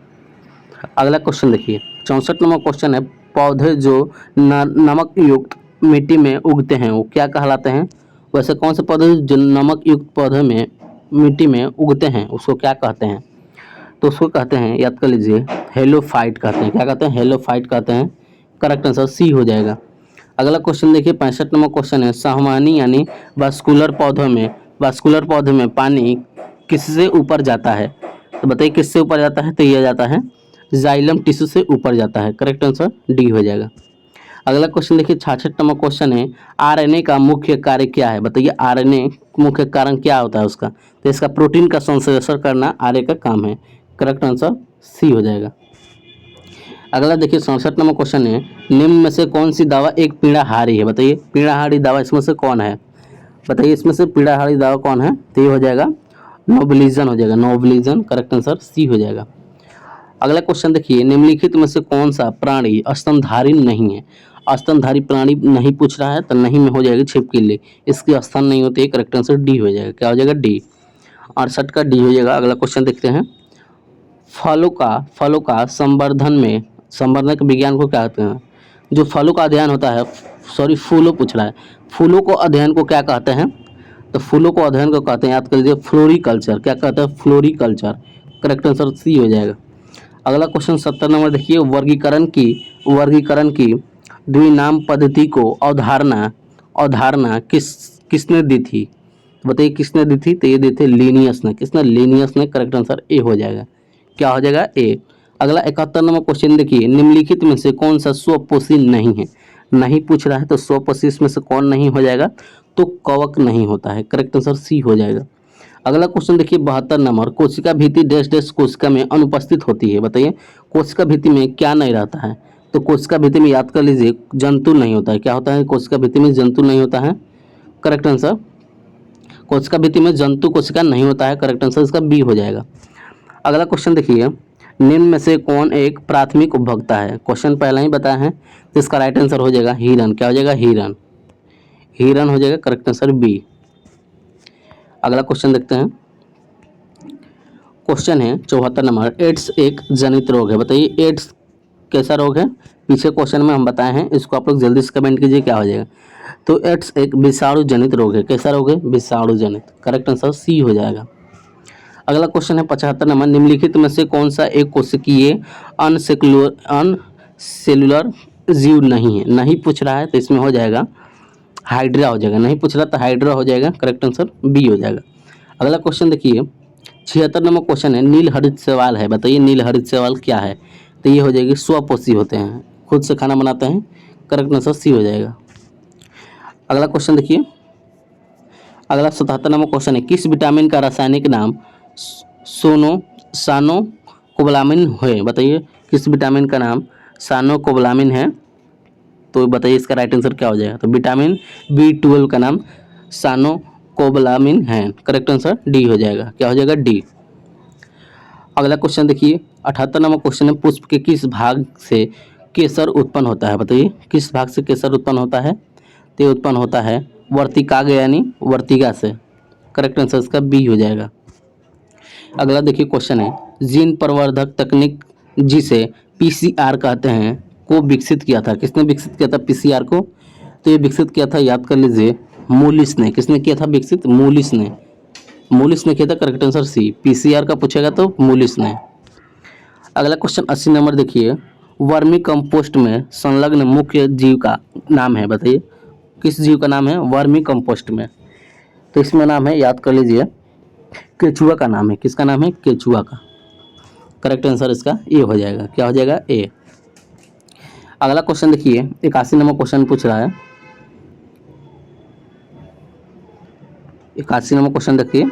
अगला क्वेश्चन देखिए 64 नंबर क्वेश्चन है, पौधे जो नमक युक्त मिट्टी में उगते हैं वो क्या कहलाते हैं? वैसे कौन से पौधे जो नमक युक्त पौधे में मिट्टी में उगते हैं उसको क्या कहते हैं? तो उसको कहते हैं, याद कर लीजिए, हेलोफाइट कहते हैं। क्या कहते हैं? हेलोफाइट कहते हैं। करेक्ट आंसर सी हो जाएगा। अगला क्वेश्चन देखिए 65 नंबर क्वेश्चन है, सामान्य यानी वास्कुलर पौधे में पानी किससे ऊपर जाता है? तो बताइए किससे ऊपर जाता है? तो यह जाता है जाइलम टिश्यू से ऊपर जाता है। करेक्ट आंसर डी हो जाएगा। अगला क्वेश्चन देखिए 66 नंबर क्वेश्चन है, आरएनए का मुख्य कार्य क्या है? बताइए, आरएनए मुख्य कारण क्या होता है उसका? तो इसका प्रोटीन का संश्लेषण करना आरएनए का काम है। करेक्ट आंसर सी हो जाएगा। अगला देखिए 67 नंबर क्वेश्चन है, निम्न में से कौन सी दवा एक पीड़ाहारी है? बताइए, पीड़ाहारी दवा इसमें से कौन है? बताइए, इसमें से पीड़ाहारी दवा कौन है? तो ये हो जाएगा नोबिलिजन हो जाएगा, नोबिलिजन। करेक्ट आंसर सी हो जाएगा। अगला क्वेश्चन देखिए, निम्नलिखित में से कौन सा प्राणी स्तनधारी नहीं है? स्तनधारी प्राणी नहीं पूछ रहा है, तो नहीं में हो जाएगी छिपकली, इसकी स्तन नहीं होती है। करेक्ट आंसर डी हो जाएगा। क्या हो जाएगा? डी। 68 का डी हो जाएगा। अगला क्वेश्चन देखते हैं, फलों का संवर्धन के विज्ञान को क्या कहते हैं? जो फलों का अध्ययन होता है, सॉरी फूलों पूछ रहा है, फूलों को अध्ययन को क्या कहते हैं? तो फूलों को अध्ययन को कहते हैं, याद कर लीजिए, फ्लोरिकल्चर। क्या कहते हैं? फ्लोरिकल्चर। करेक्ट आंसर सी हो जाएगा। अगला क्वेश्चन 70 नंबर देखिए, वर्गीकरण की द्विनाम पद्धति को अवधारणा किसने दी थी? बताइए किसने दी थी? तो ये दी थी लीनियस ने। किसने? लीनियस ने। करेक्ट आंसर ए हो जाएगा। क्या हो जाएगा? ए। अगला 71 नंबर क्वेश्चन देखिए, निम्नलिखित में से कौन सा स्वपोषी नहीं है? नहीं पूछ रहा है, तो स्वपोषी में से कौन नहीं हो जाएगा? तो कवक नहीं होता है। करेक्ट आंसर सी हो जाएगा। अगला क्वेश्चन देखिए 72 नंबर, कोशिका भित्ति डैश डैश कोशिका में अनुपस्थित होती है। बताइए, कोशिका भित्ति में क्या नहीं रहता है? तो कोशिका भित्ति में, याद कर लीजिए, जंतु नहीं होता है। क्या होता है? कोशिका भित्ति में जंतु नहीं होता है। करेक्ट आंसर, कोशिका भित्ति में जंतु कोशिका नहीं होता है। करेक्ट आंसर इसका बी हो जाएगा। अगला क्वेश्चन देखिए, निम्न में से कौन एक प्राथमिक उपभोक्ता है? क्वेश्चन पहले ही बताया है, तो इसका राइट आंसर हो जाएगा हिरन। क्या हो जाएगा? हिरन। हिरन हो जाएगा। Correct answer B. अगला क्वेश्चन देखते हैं, क्वेश्चन है 74 नंबर, एड्स एक जनित रोग है। बताइए, एड्स कैसा रोग है? पीछे क्वेश्चन में हम बताए हैं, इसको आप लोग जल्दी से कमेंट कीजिए क्या हो जाएगा। तो एड्स एक विषाणु जनित रोग है। कैसा रोग है? विषाणु जनित। करेक्ट आंसर सी हो जाएगा। अगला क्वेश्चन है 75 नंबर, निम्नलिखित में से कौन सा एक कोशिकीय अनसेलुलर जीव नहीं है? नहीं पूछ रहा है, तो इसमें हो जाएगा हाइड्रा हो जाएगा। नहीं पूछ रहा तो हाइड्रा हो जाएगा। करेक्ट आंसर बी हो जाएगा। अगला क्वेश्चन देखिए 76 नंबर क्वेश्चन है, नील हरित शैवाल है। बताइए, नील हरित शैवाल क्या है? तो ये हो जाएगी स्वपोषी होते हैं, खुद से खाना बनाते हैं। करेक्ट आंसर सी हो जाएगा। अगला क्वेश्चन देखिए, अगला 77 नंबर क्वेश्चन है, किस विटामिन का रासायनिक नाम सानोकोबालामिन है? बताइए किस विटामिन का नाम सानोकोबालामिन है? तो बताइए इसका राइट आंसर क्या हो जाएगा? तो विटामिन B12 का नाम सानोकोबालामिन है। करेक्ट आंसर डी हो जाएगा। क्या हो जाएगा? डी। अगला क्वेश्चन देखिए 78 नंबर क्वेश्चन है, पुष्प के किस भाग से केसर उत्पन्न होता है? बताइए किस भाग से केसर उत्पन्न होता है? तो ये उत्पन्न होता है वर्तिकाग्र यानी वर्तिका से। करेक्ट आंसर इसका बी हो जाएगा। अगला देखिए क्वेश्चन है, जीन प्रवर्धक तकनीक जिसे PCR कहते हैं को विकसित किया था? किसने विकसित किया था PCR को? तो ये विकसित किया था, याद कर लीजिए, मूलिस ने। किसने किया था विकसित? मूलिस ने। मूलिस ने किया था। करेक्ट आंसर सी। PCR का पूछेगा तो मूलिस ने। अगला क्वेश्चन 80 नंबर देखिए, वर्मी कंपोस्ट में संलग्न मुख्य जीव का नाम है? बताइए किस जीव का नाम है वर्मी कंपोस्ट में? तो इसमें नाम है, याद कर लीजिए, केचुआ का नाम है। किसका नाम है? केचुआ का। करेक्ट आंसर इसका ए हो जाएगा। क्या हो जाएगा? ए। अगला क्वेश्चन देखिए 81 नंबर क्वेश्चन पूछ रहा है, 81 नंबर क्वेश्चन देखिए,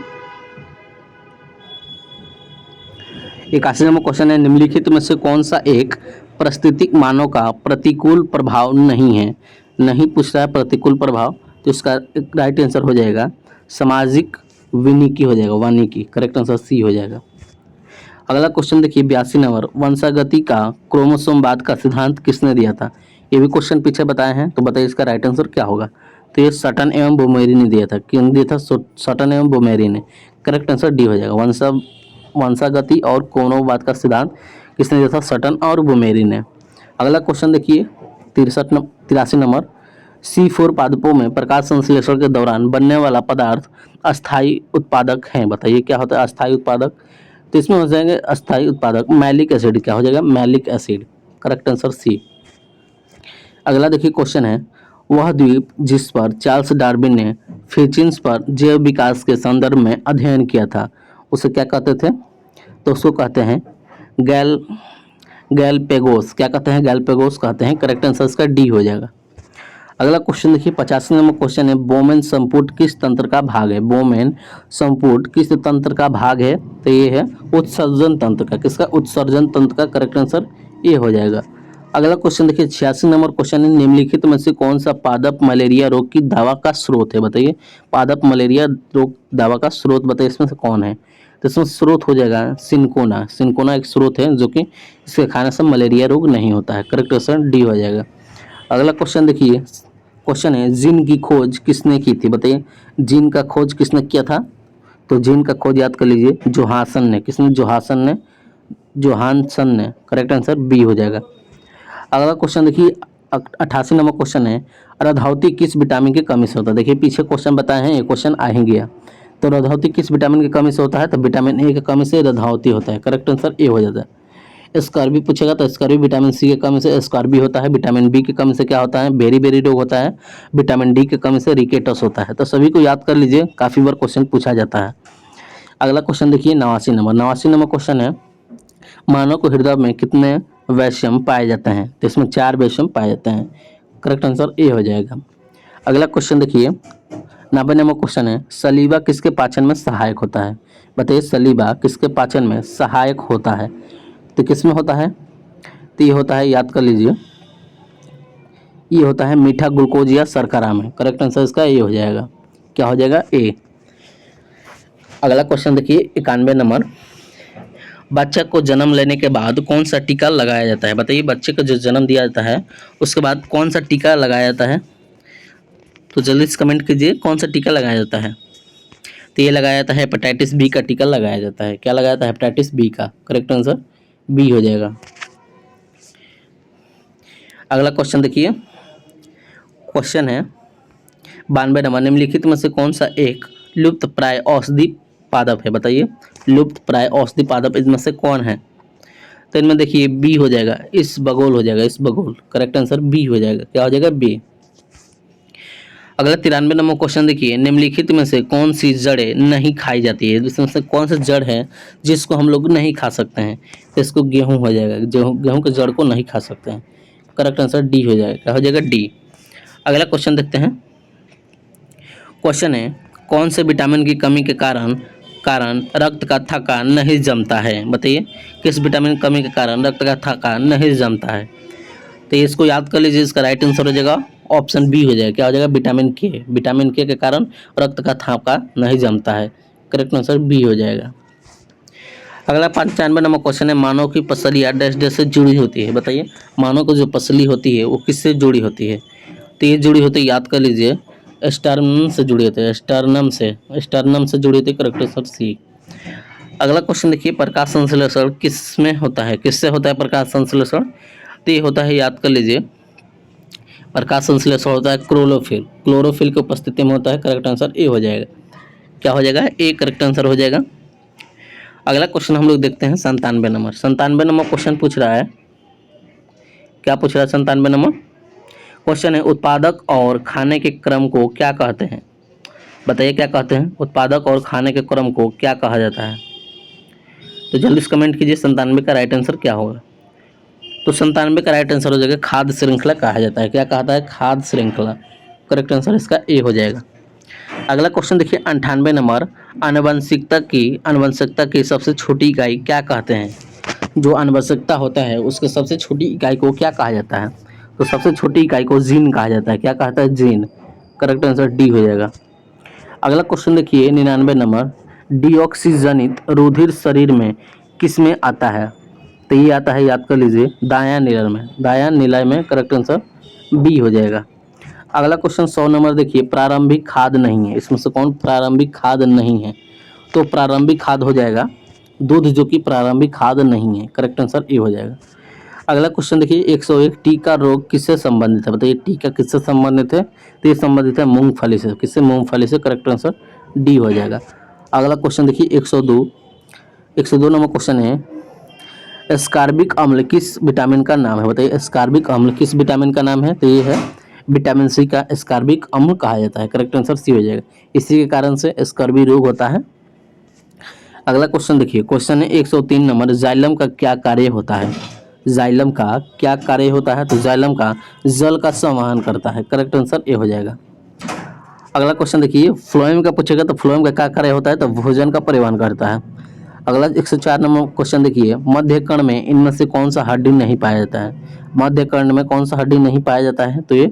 81 नंबर क्वेश्चन है, निम्नलिखित में से कौन सा एक पारिस्थितिक मानों का प्रतिकूल प्रभाव नहीं है? नहीं पूछ रहा है प्रतिकूल प्रभाव, तो इसका राइट आंसर हो जाएगा सामाजिक विनिकी हो जाएगा, वानिकी। करेक्ट आंसर सी हो जाएगा। अगला क्वेश्चन देखिए 82 नंबर, वंशागति का क्रोमोसोमवाद का सिद्धांत किसने दिया था? ये भी क्वेश्चन पीछे बताए हैं, तो बताइए इसका राइट आंसर क्या होगा? तो ये सटन एवं बोमेरी ने दिया था। किन दिया था? सटन एवं बोमेरी ने। करेक्ट आंसर डी हो जाएगा। वंशागति और क्रोमोसोमवाद का सिद्धांत किसने दिया था? सटन और बोमेरी ने। अगला क्वेश्चन देखिए 83 नंबर, C4 पादपों में प्रकाश संश्लेषण के दौरान बनने वाला पदार्थ अस्थायी उत्पादक है? बताइए क्या होता है अस्थायी उत्पादक? तो इसमें हो जाएंगे अस्थायी उत्पादक मैलिक एसिड। क्या हो जाएगा? Malic acid. Correct answer C. अगला देखिए क्वेश्चन है, वह द्वीप जिस पर चार्ल्स डार्विन ने फिचिंस पर जैव विकास के संदर्भ में अध्ययन किया था, उसे क्या कहते थे? तो उसको कहते हैं गैलपेगोस। क्या कहते हैं? गैलपेगोस कहते हैं। करेक्ट आंसर इसका डी हो जाएगा। अगला क्वेश्चन देखिए 85 नंबर क्वेश्चन है, बोमेन संपुट किस तंत्र का भाग है? बोमेन संपुट किस तंत्र का भाग है? तो ये है उत्सर्जन तंत्र का। किसका? उत्सर्जन तंत्र का। करेक्ट आंसर ये हो जाएगा। अगला क्वेश्चन देखिए 86 नंबर क्वेश्चन है, निम्नलिखित में से कौन सा पादप मलेरिया रोग की दवा का स्रोत है? बताइए पादप मलेरिया रोग दवा का स्रोत बताइए इसमें से कौन है? तो इसमें स्रोत हो जाएगा सिनकोना। सिनकोना एक स्रोत है जो कि इसके खाने से मलेरिया रोग नहीं होता है। करेक्ट आंसर डी हो जाएगा। अगला क्वेश्चन देखिए, क्वेश्चन है, जिन की खोज किसने की थी? बताइए जिन का खोज किसने किया था? तो जिन का खोज याद कर लीजिए जोहासन ने। किसने? जोहानसन ने। करेक्ट आंसर बी हो जाएगा। अगला क्वेश्चन देखिए 88 नंबर क्वेश्चन है, रधौती किस विटामिन की कमी से होता है? देखिए पीछे क्वेश्चन बताए हैं, ये क्वेश्चन आ ही गया। तो रधौती किस विटामिन की कमी से होता है? तो विटामिन ए की कमी से रधौती होता है। करेक्ट आंसर ए हो जाता है। स्कर्वी पूछेगा तो स्कर्वी विटामिन सी की कमी से स्कर्वी होता है। विटामिन बी की कमी से क्या होता है? बेरी रोग होता है। विटामिन डी की कमी से रिकेटस होता है। तो सभी को याद कर लीजिए, काफ़ी बार क्वेश्चन पूछा जाता है। अगला क्वेश्चन देखिए 89 नंबर क्वेश्चन है, मानव को हृदय में कितने वैश्यम पाए जाते हैं? तो इसमें 4 वैश्यम पाए जाते हैं। करेक्ट आंसर ए हो जाएगा। अगला क्वेश्चन देखिए 90 नंबर क्वेश्चन है, सलीबा किसके पाचन में सहायक होता है? बताइए सलीबा किसके पाचन में सहायक होता है? तो किस में होता है? तो ये होता है, याद कर लीजिए, ये होता है मीठा ग्लूकोज या शर्करा में। करेक्ट आंसर इसका ए हो जाएगा। क्या हो जाएगा? ए। अगला क्वेश्चन देखिए 91 नंबर, बच्चे को जन्म लेने के बाद कौन सा टीका लगाया जाता है? बताइए बच्चे को जो जन्म दिया जाता है उसके बाद कौन सा टीका लगाया जाता है? तो जल्दी से कमेंट कीजिए कौन सा टीका लगाया जाता है। तो ये लगाया जाता है हेपेटाइटिस बी का टीका लगाया जाता है। क्या लगाया जाता है? हेपेटाइटिस बी का। करेक्ट आंसर बी हो जाएगा। अगला क्वेश्चन देखिए, क्वेश्चन है 92 नंबर, निम्नलिखित में से कौन सा एक लुप्त प्राय औषधि पादप है? बताइए लुप्त प्राय औषधि पादप इनमें से कौन है? तो इनमें देखिए बी हो जाएगा, इस बगोल हो जाएगा, इस बगोल। करेक्ट आंसर बी हो जाएगा। क्या हो जाएगा? बी। अगला 93 नंबर क्वेश्चन देखिए, निम्नलिखित में से कौन सी जड़ें नहीं खाई जाती है? इसमें से कौन सा जड़ है जिसको हम लोग नहीं खा सकते हैं? तो इसको गेहूं हो जाएगा। गेहूं के जड़ को नहीं खा सकते हैं। करेक्ट आंसर डी हो जाएगा। क्या हो जाएगा? डी। अगला क्वेश्चन देखते हैं, क्वेश्चन है, कौन से विटामिन की कमी के कारण कारण रक्त का थक्का नहीं जमता है? बताइए, किस विटामिन की कमी के कारण रक्त का थक्का नहीं जमता है? तो इसको याद कर लीजिए, इसका राइट आंसर हो जाएगा ऑप्शन बी हो जाएगा। क्या हो जाएगा? विटामिन के। विटामिन के कारण रक्त का थक्का नहीं जमता है, करेक्ट आंसर बी हो जाएगा। अगला 95 नंबर क्वेश्चन है, मानव की पसलियाँ डैश डैश से जुड़ी होती है? बताइए, मानव को जो पसली होती है वो किससे जुड़ी होती है? तो ये जुड़ी होती है, याद कर लीजिए, स्टर्नम से जुड़ी होती है, स्टर्नम से जुड़ी होती है, करेक्ट आंसर सी। अगला क्वेश्चन देखिए, प्रकाश संश्लेषण किस में होता है? किससे होता है प्रकाश संश्लेषण? तो ये होता है, याद कर लीजिए, प्रकाश संश्लेषण होता है क्लोरोफिल। क्लोरोफिल की उपस्थिति में होता है, करेक्ट आंसर ए हो जाएगा। क्या हो जाएगा? ए करेक्ट आंसर हो जाएगा। अगला क्वेश्चन हम लोग देखते हैं 97 नंबर। 97 नंबर क्वेश्चन पूछ रहा है, क्या पूछ रहा है? 97 नंबर क्वेश्चन है, उत्पादक और खाने के क्रम को क्या कहते हैं? बताइए, क्या कहते हैं? उत्पादक और खाने के क्रम को क्या कहा जाता है? तो जल्दी से कमेंट कीजिए 97 का राइट आंसर क्या होगा। तो 97 का राइट आंसर हो जाएगा खाद्य श्रृंखला कहा जाता है। क्या कहता है? खाद्य श्रृंखला, करेक्ट आंसर इसका ए हो जाएगा। अगला क्वेश्चन देखिए 98 नंबर, आनुवंशिकता की सबसे छोटी इकाई क्या कहते हैं? जो आनुवंशिकता होता है उसके सबसे छोटी इकाई को क्या कहा जाता है? तो सबसे छोटी इकाई को जीन कहा जाता है। क्या कहता है? जीन, करेक्ट आंसर डी हो जाएगा। अगला क्वेश्चन देखिए 99 नंबर, डीऑक्सीजनित रुधिर शरीर में किस में आता है? तो ये आता है, याद कर लीजिए, दायां निलय में। दायां निलय में, करेक्ट आंसर बी हो जाएगा। अगला क्वेश्चन 100 नंबर देखिए, प्रारंभिक खाद नहीं है, इसमें से कौन प्रारंभिक खाद नहीं है? तो प्रारंभिक खाद हो जाएगा दूध, जो कि प्रारंभिक खाद नहीं है, करेक्ट आंसर ए हो जाएगा। अगला क्वेश्चन देखिए 101, टीका रोग किससे संबंधित है? बताइए, टीका किससे संबंधित है? तो ये संबंधित है मूंगफली से। किससे? मूंगफली से, करेक्ट आंसर डी हो जाएगा। अगला क्वेश्चन देखिए 102 नंबर क्वेश्चन है, एस्कॉर्बिक अम्ल किस विटामिन का नाम है? बताइए, एस्कॉर्बिक अम्ल किस विटामिन का नाम है? तो ये है विटामिन सी का एस्कॉर्बिक अम्ल कहा जाता है, करेक्ट आंसर सी हो जाएगा। इसी के कारण से एस्कॉर्बी रोग होता है। अगला क्वेश्चन देखिए, क्वेश्चन है 103 नंबर, जाइलम का क्या कार्य होता है? जाइलम का क्या कार्य होता है? तो जाइलम का जल का संवहन करता है, करेक्ट आंसर ए हो जाएगा। अगला क्वेश्चन देखिए, फ्लोएम का पूछेगा तो फ्लोएम का क्या कार्य होता है? तो भोजन का परिवहन करता है। अगला 104 नंबर क्वेश्चन देखिए, मध्य कर्ण में इनमें से कौन सा हड्डी नहीं पाया जाता है? मध्य कर्ण में कौन सा हड्डी नहीं पाया जाता है? तो ये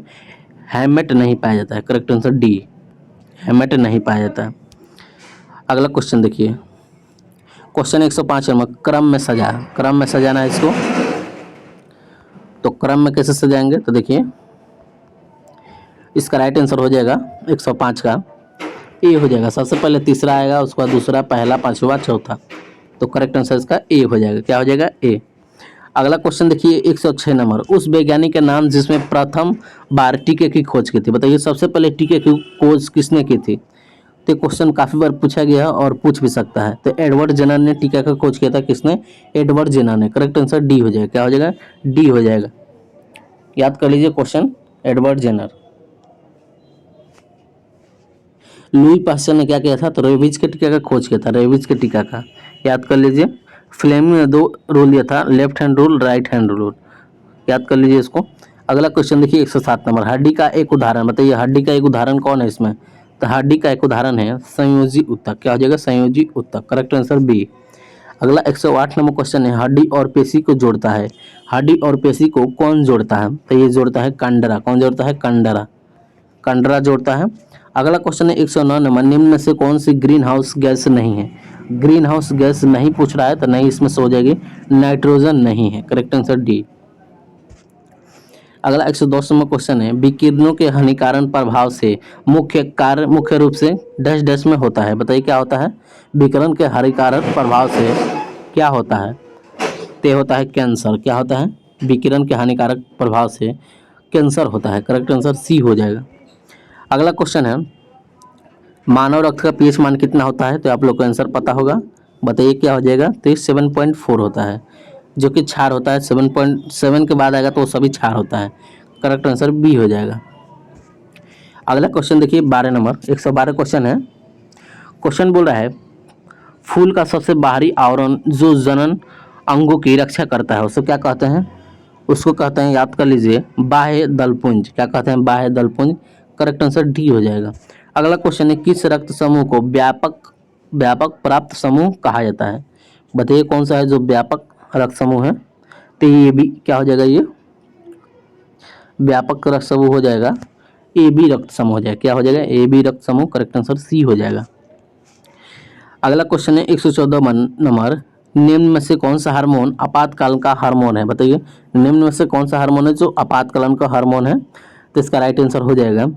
हैमेट नहीं पाया जाता है, करेक्ट आंसर डी, हैमेट नहीं पाया जाता है। अगला क्वेश्चन देखिए, क्वेश्चन 105 नंबर, क्रम में सजाना है इसको। तो क्रम में कैसे सजाएंगे? तो देखिए, इसका राइट आंसर हो जाएगा 105 का ए हो जाएगा। सबसे पहले तीसरा आएगा, उसके बाद दूसरा, पहला, पांचवा, चौथा। तो करेक्ट आंसर इसका ए हो जाएगा। क्या हो जाएगा? ए। अगला क्वेश्चन देखिए 106 नंबर, उस वैज्ञानिक का नाम जिसमें प्रथम बार टीके की खोज की थी? बताइए, सबसे पहले टीके की खोज किसने की थी? तो क्वेश्चन काफ़ी बार पूछा गया है और पूछ भी सकता है। तो एडवर्ड जेनर ने टीका का खोज किया था। किसने? एडवर्ड जेनर ने, करेक्ट आंसर डी हो जाएगा। क्या हो जाएगा? डी हो जाएगा। याद कर लीजिए question, Edward Jenner. Louis Pasteur ने क्या किया था? तो रेबीज के टीका का खोज किया था, रेबीज के टीका का, याद कर लीजिए। फ्लेमिंग ने 2 रूल दिया था, left hand rule, right hand rule, याद कर लीजिए इसको। अगला क्वेश्चन देखिए 107 नंबर, हड्डी का एक उदाहरण बताइए, हड्डी का एक उदाहरण कौन है इसमें? तो हड्डी का एक उदाहरण है संयोजी ऊतक। क्या हो जाएगा? संयोजी ऊतक, करेक्ट आंसर बी। अगला 108 नंबर क्वेश्चन है, हड्डी और पेशी को जोड़ता है, हड्डी और पेशी को कौन जोड़ता है? तो ये जोड़ता है कंडरा। कौन जोड़ता है? कंडरा, कंडरा जोड़ता है। अगला क्वेश्चन है 109 नंबर, निम्न में से कौन सी ग्रीन हाउस गैस नहीं है? ग्रीन हाउस गैस नहीं पूछ रहा है, तो नहीं इसमें से हो जाएगी नाइट्रोजन नहीं है, करेक्ट आंसर डी। अगला 110 नंबर क्वेश्चन है, विकिरणों के हानिकारक प्रभाव से मुख्य रूप से डैश डैश में होता है? बताइए, क्या होता है? विकिरण के हानिकारक प्रभाव से क्या होता है? ते होता है कैंसर। क्या होता है? विकिरण के हानिकारक प्रभाव से कैंसर होता है, करेक्ट आंसर सी हो जाएगा। अगला क्वेश्चन है, मानव रक्त का पीएच मान कितना होता है? तो आप लोग को आंसर पता होगा, बताइए क्या हो जाएगा? तो ये 7.4 होता है, जो कि क्षार होता है। 7.7 के बाद आएगा तो वो सभी क्षार होता है, करेक्ट आंसर बी हो जाएगा। अगला क्वेश्चन देखिए 12 नंबर, 112 क्वेश्चन है। क्वेश्चन बोल रहा है, फूल का सबसे बाहरी आवरण जो जनन अंगों की रक्षा करता है, उसको क्या कहते हैं? उसको कहते हैं, याद कर लीजिए, बाह्य दलपुंज। क्या कहते हैं? बाह्य दलपुंज, करेक्ट आंसर डी हो जाएगा। अगला क्वेश्चन है किस रक्त समूह को व्यापक व्यापक प्राप्त समूह कहा जाता है? बताइए कौन सा है जो व्यापक रक्त समूह है? तो ये भी क्या हो जाएगा, ये व्यापक रक्त समूह हो जाएगा, ए बी रक्त समूह हो जाएगा। क्या हो जाएगा? ए बी रक्त समूह। करेक्ट आंसर सी हो जाएगा। अगला क्वेश्चन है 114 नंबर, निम्न में से कौन सा हार्मोन आपातकाल का हार्मोन है? बताइए निम्न में से कौन सा हार्मोन है जो आपातकालीन का हार्मोन है? तो इसका राइट आंसर हो जाएगा,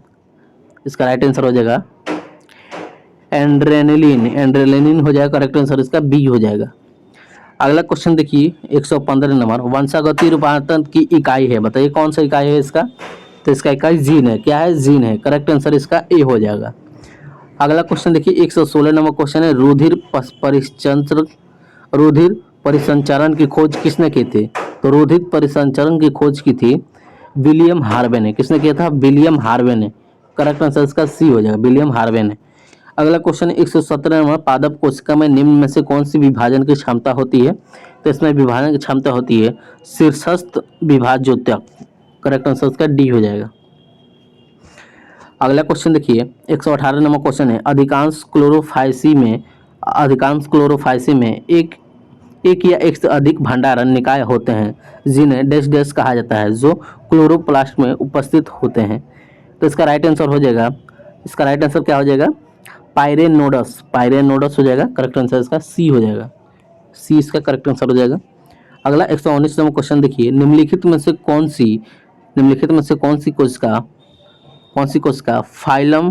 इसका राइट आंसर हो जाएगा एंड्रेनलिन। एंड्रेनलिन हो जाएगा करेक्ट आंसर, इसका बी हो जाएगा। अगला क्वेश्चन देखिए 115 नंबर, वंशागति रूपांतरण की इकाई है। बताइए कौन सा इकाई है इसका? तो इसका इकाई जीन है। क्या है? जीन है। करेक्ट आंसर इसका ए हो जाएगा। अगला क्वेश्चन देखिए 116 नंबर क्वेश्चन है, रुधिर परिसंचरण की खोज किसने की थी? तो रुधिर परिसंचरण की खोज की थी विलियम हार्वे ने। किसने किया था? विलियम हार्वे ने। करेक्ट आंसर इसका सी हो जाएगा, विलियम हार्वे ने। अगला क्वेश्चन 117 नंबर, पादप कोशिका में निम्न में से कौन सी विभाजन की क्षमता होती है? तो इसमें विभाजन की क्षमता होती है शीर्षस्थ विभाज्योतक। करेक्ट आंसर इसका डी हो जाएगा। अगला क्वेश्चन देखिए 118 नंबर क्वेश्चन है, अधिकांश क्लोरोफाइसी में एक या एक से अधिक भंडारण निकाय होते हैं जिन्हें डैश डैश कहा जाता है, जो क्लोरोप्लास्ट में उपस्थित होते हैं। तो इसका राइट आंसर हो जाएगा, इसका राइट आंसर क्या हो जाएगा? पायरेनोडस। पायरेनोडस हो जाएगा। करेक्ट आंसर इसका सी हो जाएगा, सी इसका करेक्ट आंसर हो जाएगा। अगला 119 नंबर क्वेश्चन देखिए, निम्नलिखित में से कौन सी कोशिका फाइलम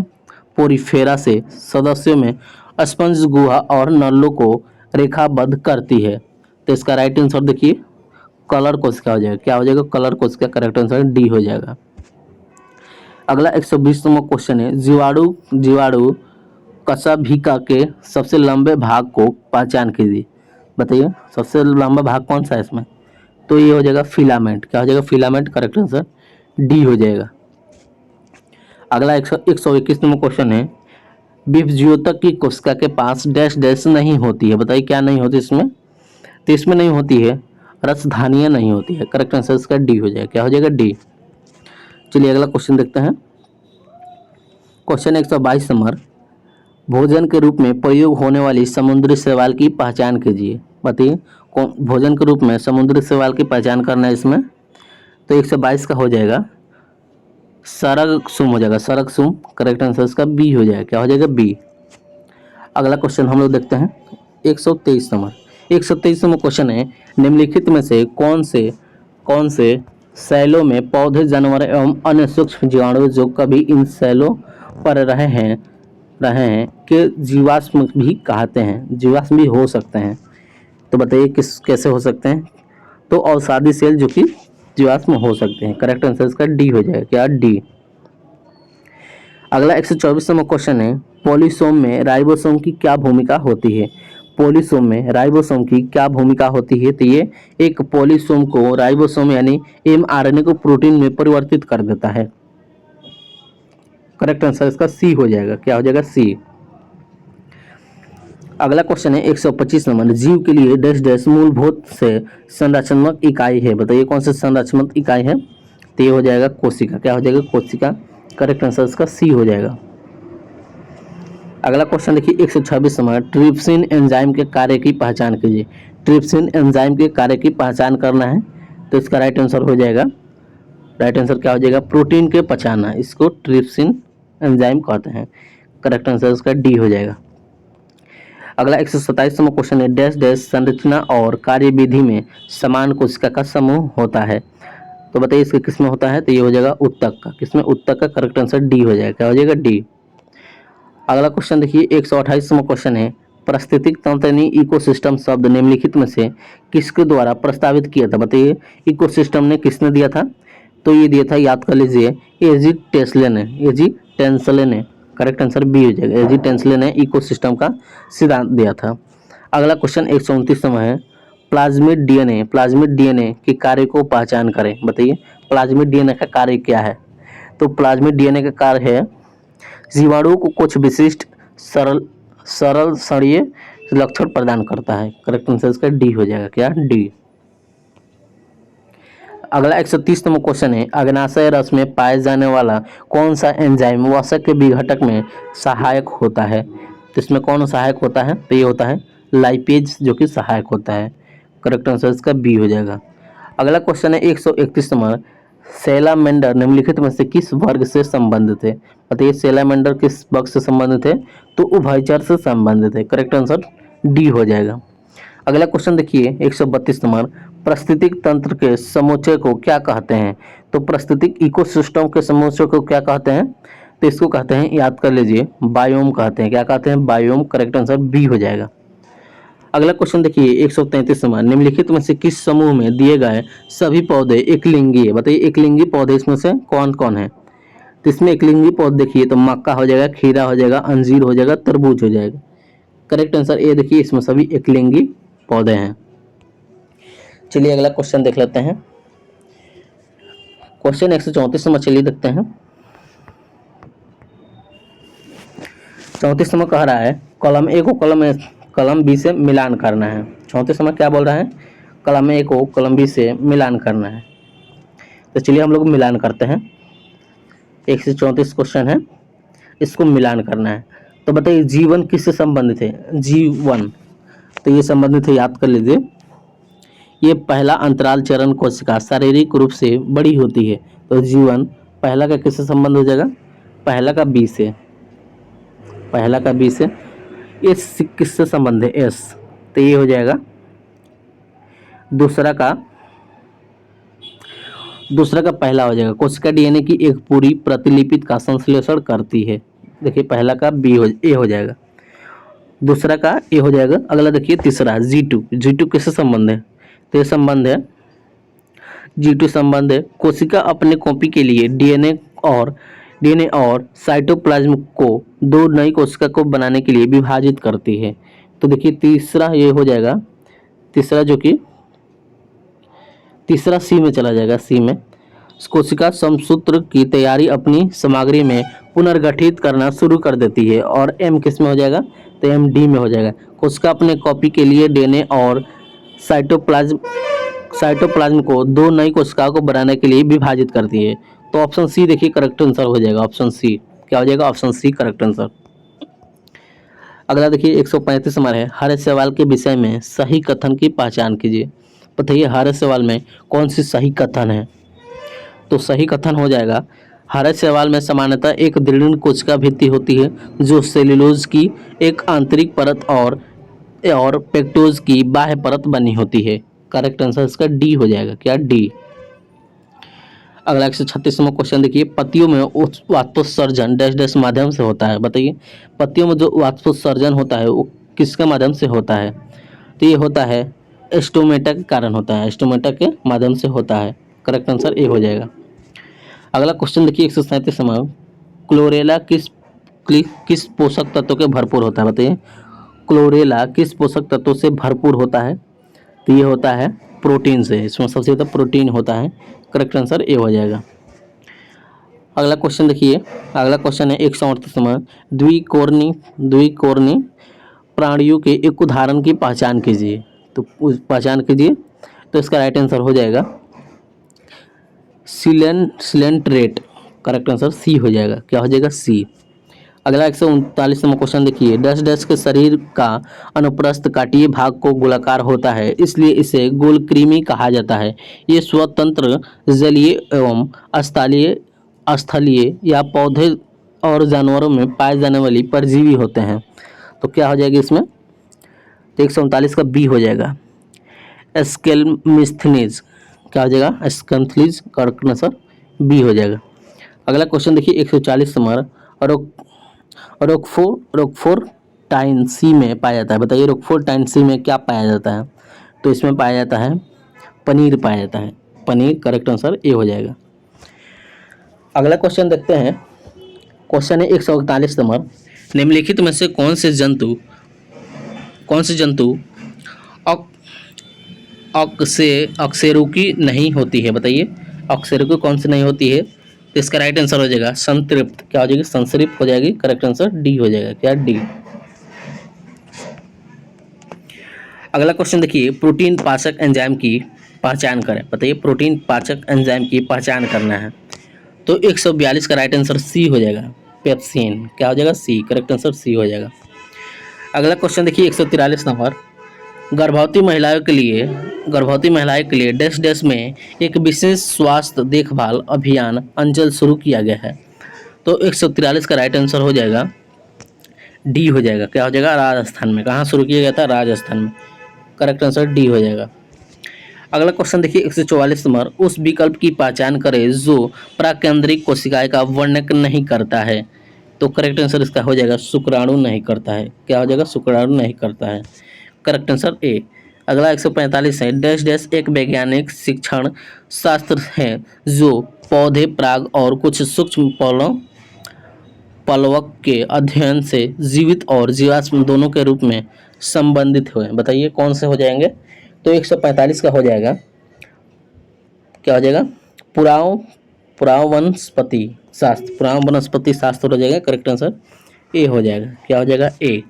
पोरिफेरा से सदस्यों में स्पंज गुहा और नलों को रेखाबद्ध करती है? तो इसका राइट आंसर देखिए कलर कोशिका हो जाएगा। क्या हो जाएगा? कलर कोशिका। करेक्ट आंसर डी हो जाएगा। अगला 120 नंबर क्वेश्चन है, जीवाणु कशेरुकी के सबसे लंबे भाग को पहचान कीजिए। बताइए सबसे लंबा भाग कौन सा है इसमें? तो ये हो जाएगा फिलामेंट। क्या हो जाएगा? फिलामेंट। करेक्ट आंसर डी हो जाएगा। अगला 121 नंबर क्वेश्चन है, विभज्योतक की कोशिका के पास डैश डैश नहीं होती है। बताइए क्या नहीं होती इसमें? तो इसमें नहीं होती है रसधानियाँ नहीं होती है। करेक्ट आंसर इसका डी हो जाएगा। क्या हो जाएगा? डी। चलिए अगला क्वेश्चन देखते हैं। क्वेश्चन 122 नंबर, भोजन के रूप में प्रयोग होने वाली समुद्री शैवाल की पहचान कीजिए। बताइए कौन भोजन के रूप में समुद्री शैवाल की पहचान करना है इसमें? तो 122 का हो जाएगा सरगसुम हो जाएगा, सरगसुम। करेक्ट आंसर इसका बी हो जाएगा। क्या हो जाएगा? बी। अगला क्वेश्चन हम लोग देखते हैं 123 नंबर। 123 नंबर क्वेश्चन है, निम्नलिखित में से कौन से सेलों में पौधे, जानवर एवं अन्य सूक्ष्म जीवाणु जो कभी इन सेलों पर रहे हैं कि जीवाश्म भी कहते हैं, जीवाश्म भी हो सकते हैं? तो बताइए कैसे हो सकते हैं? तो अवसादी सेल जो कि जीवाश्म हो सकते हैं। करेक्ट आंसर इसका डी हो जाएगा। क्या? डी। अगला 124 नंबर क्वेश्चन है, पॉलीसोम में राइबोसोम की क्या भूमिका होती है? पॉलीसोम में राइबोसोम की क्या भूमिका होती है? तो ये एक पॉलीसोम को राइबोसोम यानी mRNA को प्रोटीन में परिवर्तित कर देता है। करेक्ट आंसर इसका सी हो जाएगा। क्या हो जाएगा? सी। अगला क्वेश्चन है 125 नंबर, जीव के लिए डैश डैश मूलभूत से संरचनात्मक इकाई है। बताइए कौन सी संरचनात्मक इकाई है? तो ये हो जाएगा कोशिका। क्या हो जाएगा? कोशिका। करेक्ट आंसर इसका सी हो जाएगा। अगला क्वेश्चन देखिए 126 नंबर, ट्रिप्सिन एंजाइम के कार्य की पहचान कीजिए। ट्रिप्सिन एंजाइम के कार्य की पहचान करना है तो इसका राइट आंसर हो जाएगा, राइट आंसर क्या हो जाएगा? प्रोटीन के पचाना, इसको ट्रिप्सिन एंजाइम कहते हैं। करेक्ट आंसर इसका डी हो जाएगा। अगला 127 नंबर क्वेश्चन है, डैश डैश संरचना और कार्यविधि में समान कोशिका का समूह होता है। तो बताइए इसके किसमें होता है? तो ये हो जाएगा उत्तक का। किसमें? उत्तक का। करेक्ट आंसर डी हो जाएगा। क्या हो जाएगा? डी। अगला क्वेश्चन देखिए 128 नंबर क्वेश्चन है, पारिस्थितिक तंत्र यानी इकोसिस्टम शब्द निम्नलिखित में से किसके द्वारा प्रस्तावित किया था? बताइए इकोसिस्टम ने किसने दिया था? तो ये दिया था, याद कर लीजिए, एजी टेस्ले ने। एजी टेंसले ने। करेक्ट आंसर बी हो जाएगा। एजी टेंसले ने इकोसिस्टम का सिद्धांत दिया था। अगला क्वेश्चन 129 नंबर है, प्लाज्मिड डीएनए के कार्य को पहचान करें। बताइए प्लाज्मिड डीएनए का कार्य क्या है? तो प्लाज्मिड डीएनए का कार्य है जीवाणुओं को कुछ विशिष्ट सरल सड़िए लक्षण प्रदान करता है। करेक्ट आंसर इसका डी हो जाएगा। क्या? डी। अगला 130वां क्वेश्चन है, अग्नाशय रस में पाए जाने वाला कौन सा एंजाइम वसा के विघटक में सहायक होता है? तो इसमें कौन सहायक होता है? तो ये होता है लाइपेज, जो कि सहायक होता है। करेक्ट आंसर इसका बी हो जाएगा। अगला क्वेश्चन है 131वां, सैलामेंडर निम्नलिखित में से किस वर्ग से संबंधित है? बताइए सैलामेंडर किस वर्ग से संबंधित है? तो उभयचर से संबंधित है। करेक्ट आंसर डी हो जाएगा। अगला क्वेश्चन देखिए 132वां, पारिस्थितिक तंत्र के समोच्चय को क्या कहते हैं? तो पारिस्थितिक इकोसिस्टम के समोच्चय को क्या कहते हैं? तो इसको कहते हैं, याद कर लीजिए, बायोम कहते हैं। क्या कहते हैं? बायोम। करेक्ट आंसर बी हो जाएगा। अगला क्वेश्चन देखिए 133वां, निम्नलिखित में से किस समूह में दिए गए सभी पौधे एकलिंगी है? बताइए एकलिंगी पौधे इसमें से कौन कौन है? तो इसमें एकलिंगी पौधे देखिए तो मक्का हो जाएगा, खीरा हो जाएगा, अंजीर हो जाएगा, तरबूज हो जाएगा। करेक्ट आंसर ए देखिए, इसमें सभी एकलिंगी पौधे हैं। चलिए अगला क्वेश्चन देख लेते हैं। क्वेश्चन 134वां चलिए देखते हैं। 34वां कह रहा है कॉलम ए को कॉलम बी से मिलान करना है। 34वां क्या बोल रहा है? कॉलम ए को कॉलम बी से मिलान करना है। तो चलिए हम लोग मिलान करते हैं। 134 क्वेश्चन है, इसको मिलान करना है। तो बताइए जीवन किससे संबंधित है? जीवन तो ये संबंधित है, याद कर लीजिए। ये पहला अंतराल चरण कोशिका शारीरिक रूप से बड़ी होती है। तो जीवन पहला का किससे संबंध हो जाएगा? पहला का बी से। पहला का बी से। एस किससे संबंध है? एस। तो ये हो जाएगा। दूसरा का पहला हो जाएगा, कोशिका डीएनए की एक पूरी प्रतिलिपि का संश्लेषण करती है। देखिए पहला का ए हो जाएगा, दूसरा का ए हो जाएगा। अगला देखिए तीसरा G2 किससे संबंध है? तो ये संबंध है, G2 संबंध है, कोशिका अपने कॉपी के लिए डीएनए और साइटोप्लाज्म को दो नई कोशिका को बनाने के लिए विभाजित करती है। तो देखिए तीसरा ये हो जाएगा, तीसरा जो कि तीसरा सी में चला जाएगा। सी में कोशिका समसूत्र की तैयारी अपनी सामग्री में पुनर्गठित करना शुरू कर देती है। और एम किस में हो जाएगा? तो एम डी में हो जाएगा, कोशिका अपने कॉपी के लिए डीएनए और साइटोप्लाज्म को दो नई कोशिकाओं को बनाने के लिए विभाजित करती है। तो ऑप्शन सी देखिए करेक्ट आंसर हो जाएगा। ऑप्शन सी क्या हो जाएगा? Option C correct answer. अगला देखिए 135 नंबर है, हर सवाल के विषय में सही कथन की पहचान कीजिए। बताइए हर सवाल में कौन सी सही कथन है? तो सही कथन हो जाएगा, हर सवाल में सामान्यतः एक दृढ़ कोशिका भित्ति होती है जो सेल्यूलोज की एक आंतरिक परत और पेक्टोज की बाह्य परत बनी होती है। करेक्ट आंसर इसका डी हो जाएगा। क्या? डी। अगला 136वां क्वेश्चन देखिए, पत्तियों में वाष्पोत्सर्जन डैश डैश माध्यम से होता है। बताइए पत्तियों में जो वाष्पोत्सर्जन होता है वो किसके माध्यम से होता है? तो ये होता है स्टोमेटा के कारण होता है, स्टोमेटा के माध्यम से होता है। करेक्ट आंसर ए हो जाएगा। अगला क्वेश्चन देखिए 137वां, क्लोरेला किस पोषक तत्व के भरपूर होता है? बताइए क्लोरेला किस पोषक तत्व से भरपूर होता है? तो ये होता है प्रोटीन से, इसमें सबसे ज़्यादा प्रोटीन होता है। करेक्ट आंसर ए हो जाएगा। अगला क्वेश्चन देखिए, अगला क्वेश्चन है 138वां, द्विकोर्णी प्राणियों के एक उदाहरण की पहचान कीजिए। तो पहचान कीजिए, तो इसका राइट आंसर हो जाएगा सिलेंट्रेट। करेक्ट आंसर सी हो जाएगा। क्या हो जाएगा? सी। अगला 139वां क्वेश्चन देखिए, डैश डैश के शरीर का अनुप्रस्थ काटीय भाग को गोलाकार होता है, इसलिए इसे गोलकृमि कहा जाता है। ये स्वतंत्र जलीय एवं स्थलीय या पौधे और जानवरों में पाए जाने वाली परजीवी होते हैं। तो क्या हो जाएगा इसमें? तो 139 का बी हो जाएगा, एस्केल्मिस्थनीज। क्या हो जाएगा? एस्केल्मिस्थनीज। करेक्ट आंसर बी हो जाएगा। अगला क्वेश्चन देखिए 140 नंबर, रोक्फोर्टाइन सी में पाया जाता है। बताइए रोक्फोर्टाइन सी में क्या पाया जाता है? तो इसमें पाया जाता है पनीर पाया जाता है, पनीर। करेक्ट आंसर ए हो जाएगा। अगला क्वेश्चन देखते हैं। क्वेश्चन है 141 नंबर, निम्नलिखित में से कौन से जंतु अकशेरुकी नहीं होती है? बताइए अकशेरुकी कौन सी नहीं होती है? तो इसका राइट आंसर हो जाएगा संतृप्त। क्या हो जाएगी? संतृप्त हो जाएगी। करेक्ट आंसर डी हो जाएगा। क्या? डी। अगला क्वेश्चन देखिए, प्रोटीन पाचक एंजाइम की पहचान करें। बताइए प्रोटीन पाचक एंजाइम की पहचान करना है। तो 142 का राइट आंसर सी हो जाएगा, पेप्सिन। क्या हो जाएगा? सी। करेक्ट आंसर सी हो जाएगा। अगला क्वेश्चन देखिए 143 नंबर। गर्भवती महिलाओं के लिए डैश डैश में एक विशेष स्वास्थ्य देखभाल अभियान अंचल शुरू किया गया है। तो 143 का राइट आंसर हो जाएगा डी हो जाएगा। क्या हो जाएगा? राजस्थान में। कहाँ शुरू किया गया था? राजस्थान में। करेक्ट आंसर डी हो जाएगा। अगला क्वेश्चन देखिए 144 नंबर। उस विकल्प की पहचान करें जो प्राकेंद्रिक कोशिकाएं का वर्णन नहीं करता है। तो करेक्ट आंसर इसका हो जाएगा शुक्राणु नहीं करता है। क्या हो जाएगा? शुक्राणु नहीं करता है। Correct answer A. अगला 145 है। डैश डैश एक वैज्ञानिक शिक्षण शास्त्र है जो पौधे पराग और कुछ सूक्ष्म पलवक के अध्ययन से जीवित और जीवाश्म दोनों के रूप में संबंधित हुए। बताइए कौन से हो जाएंगे? तो 145 का हो जाएगा, क्या हो जाएगा? पुराव वनस्पति शास्त्र। पुराव वनस्पति शास्त्र हो जाएगा। करेक्ट आंसर ए हो जाएगा। क्या हो जाएगा? ए।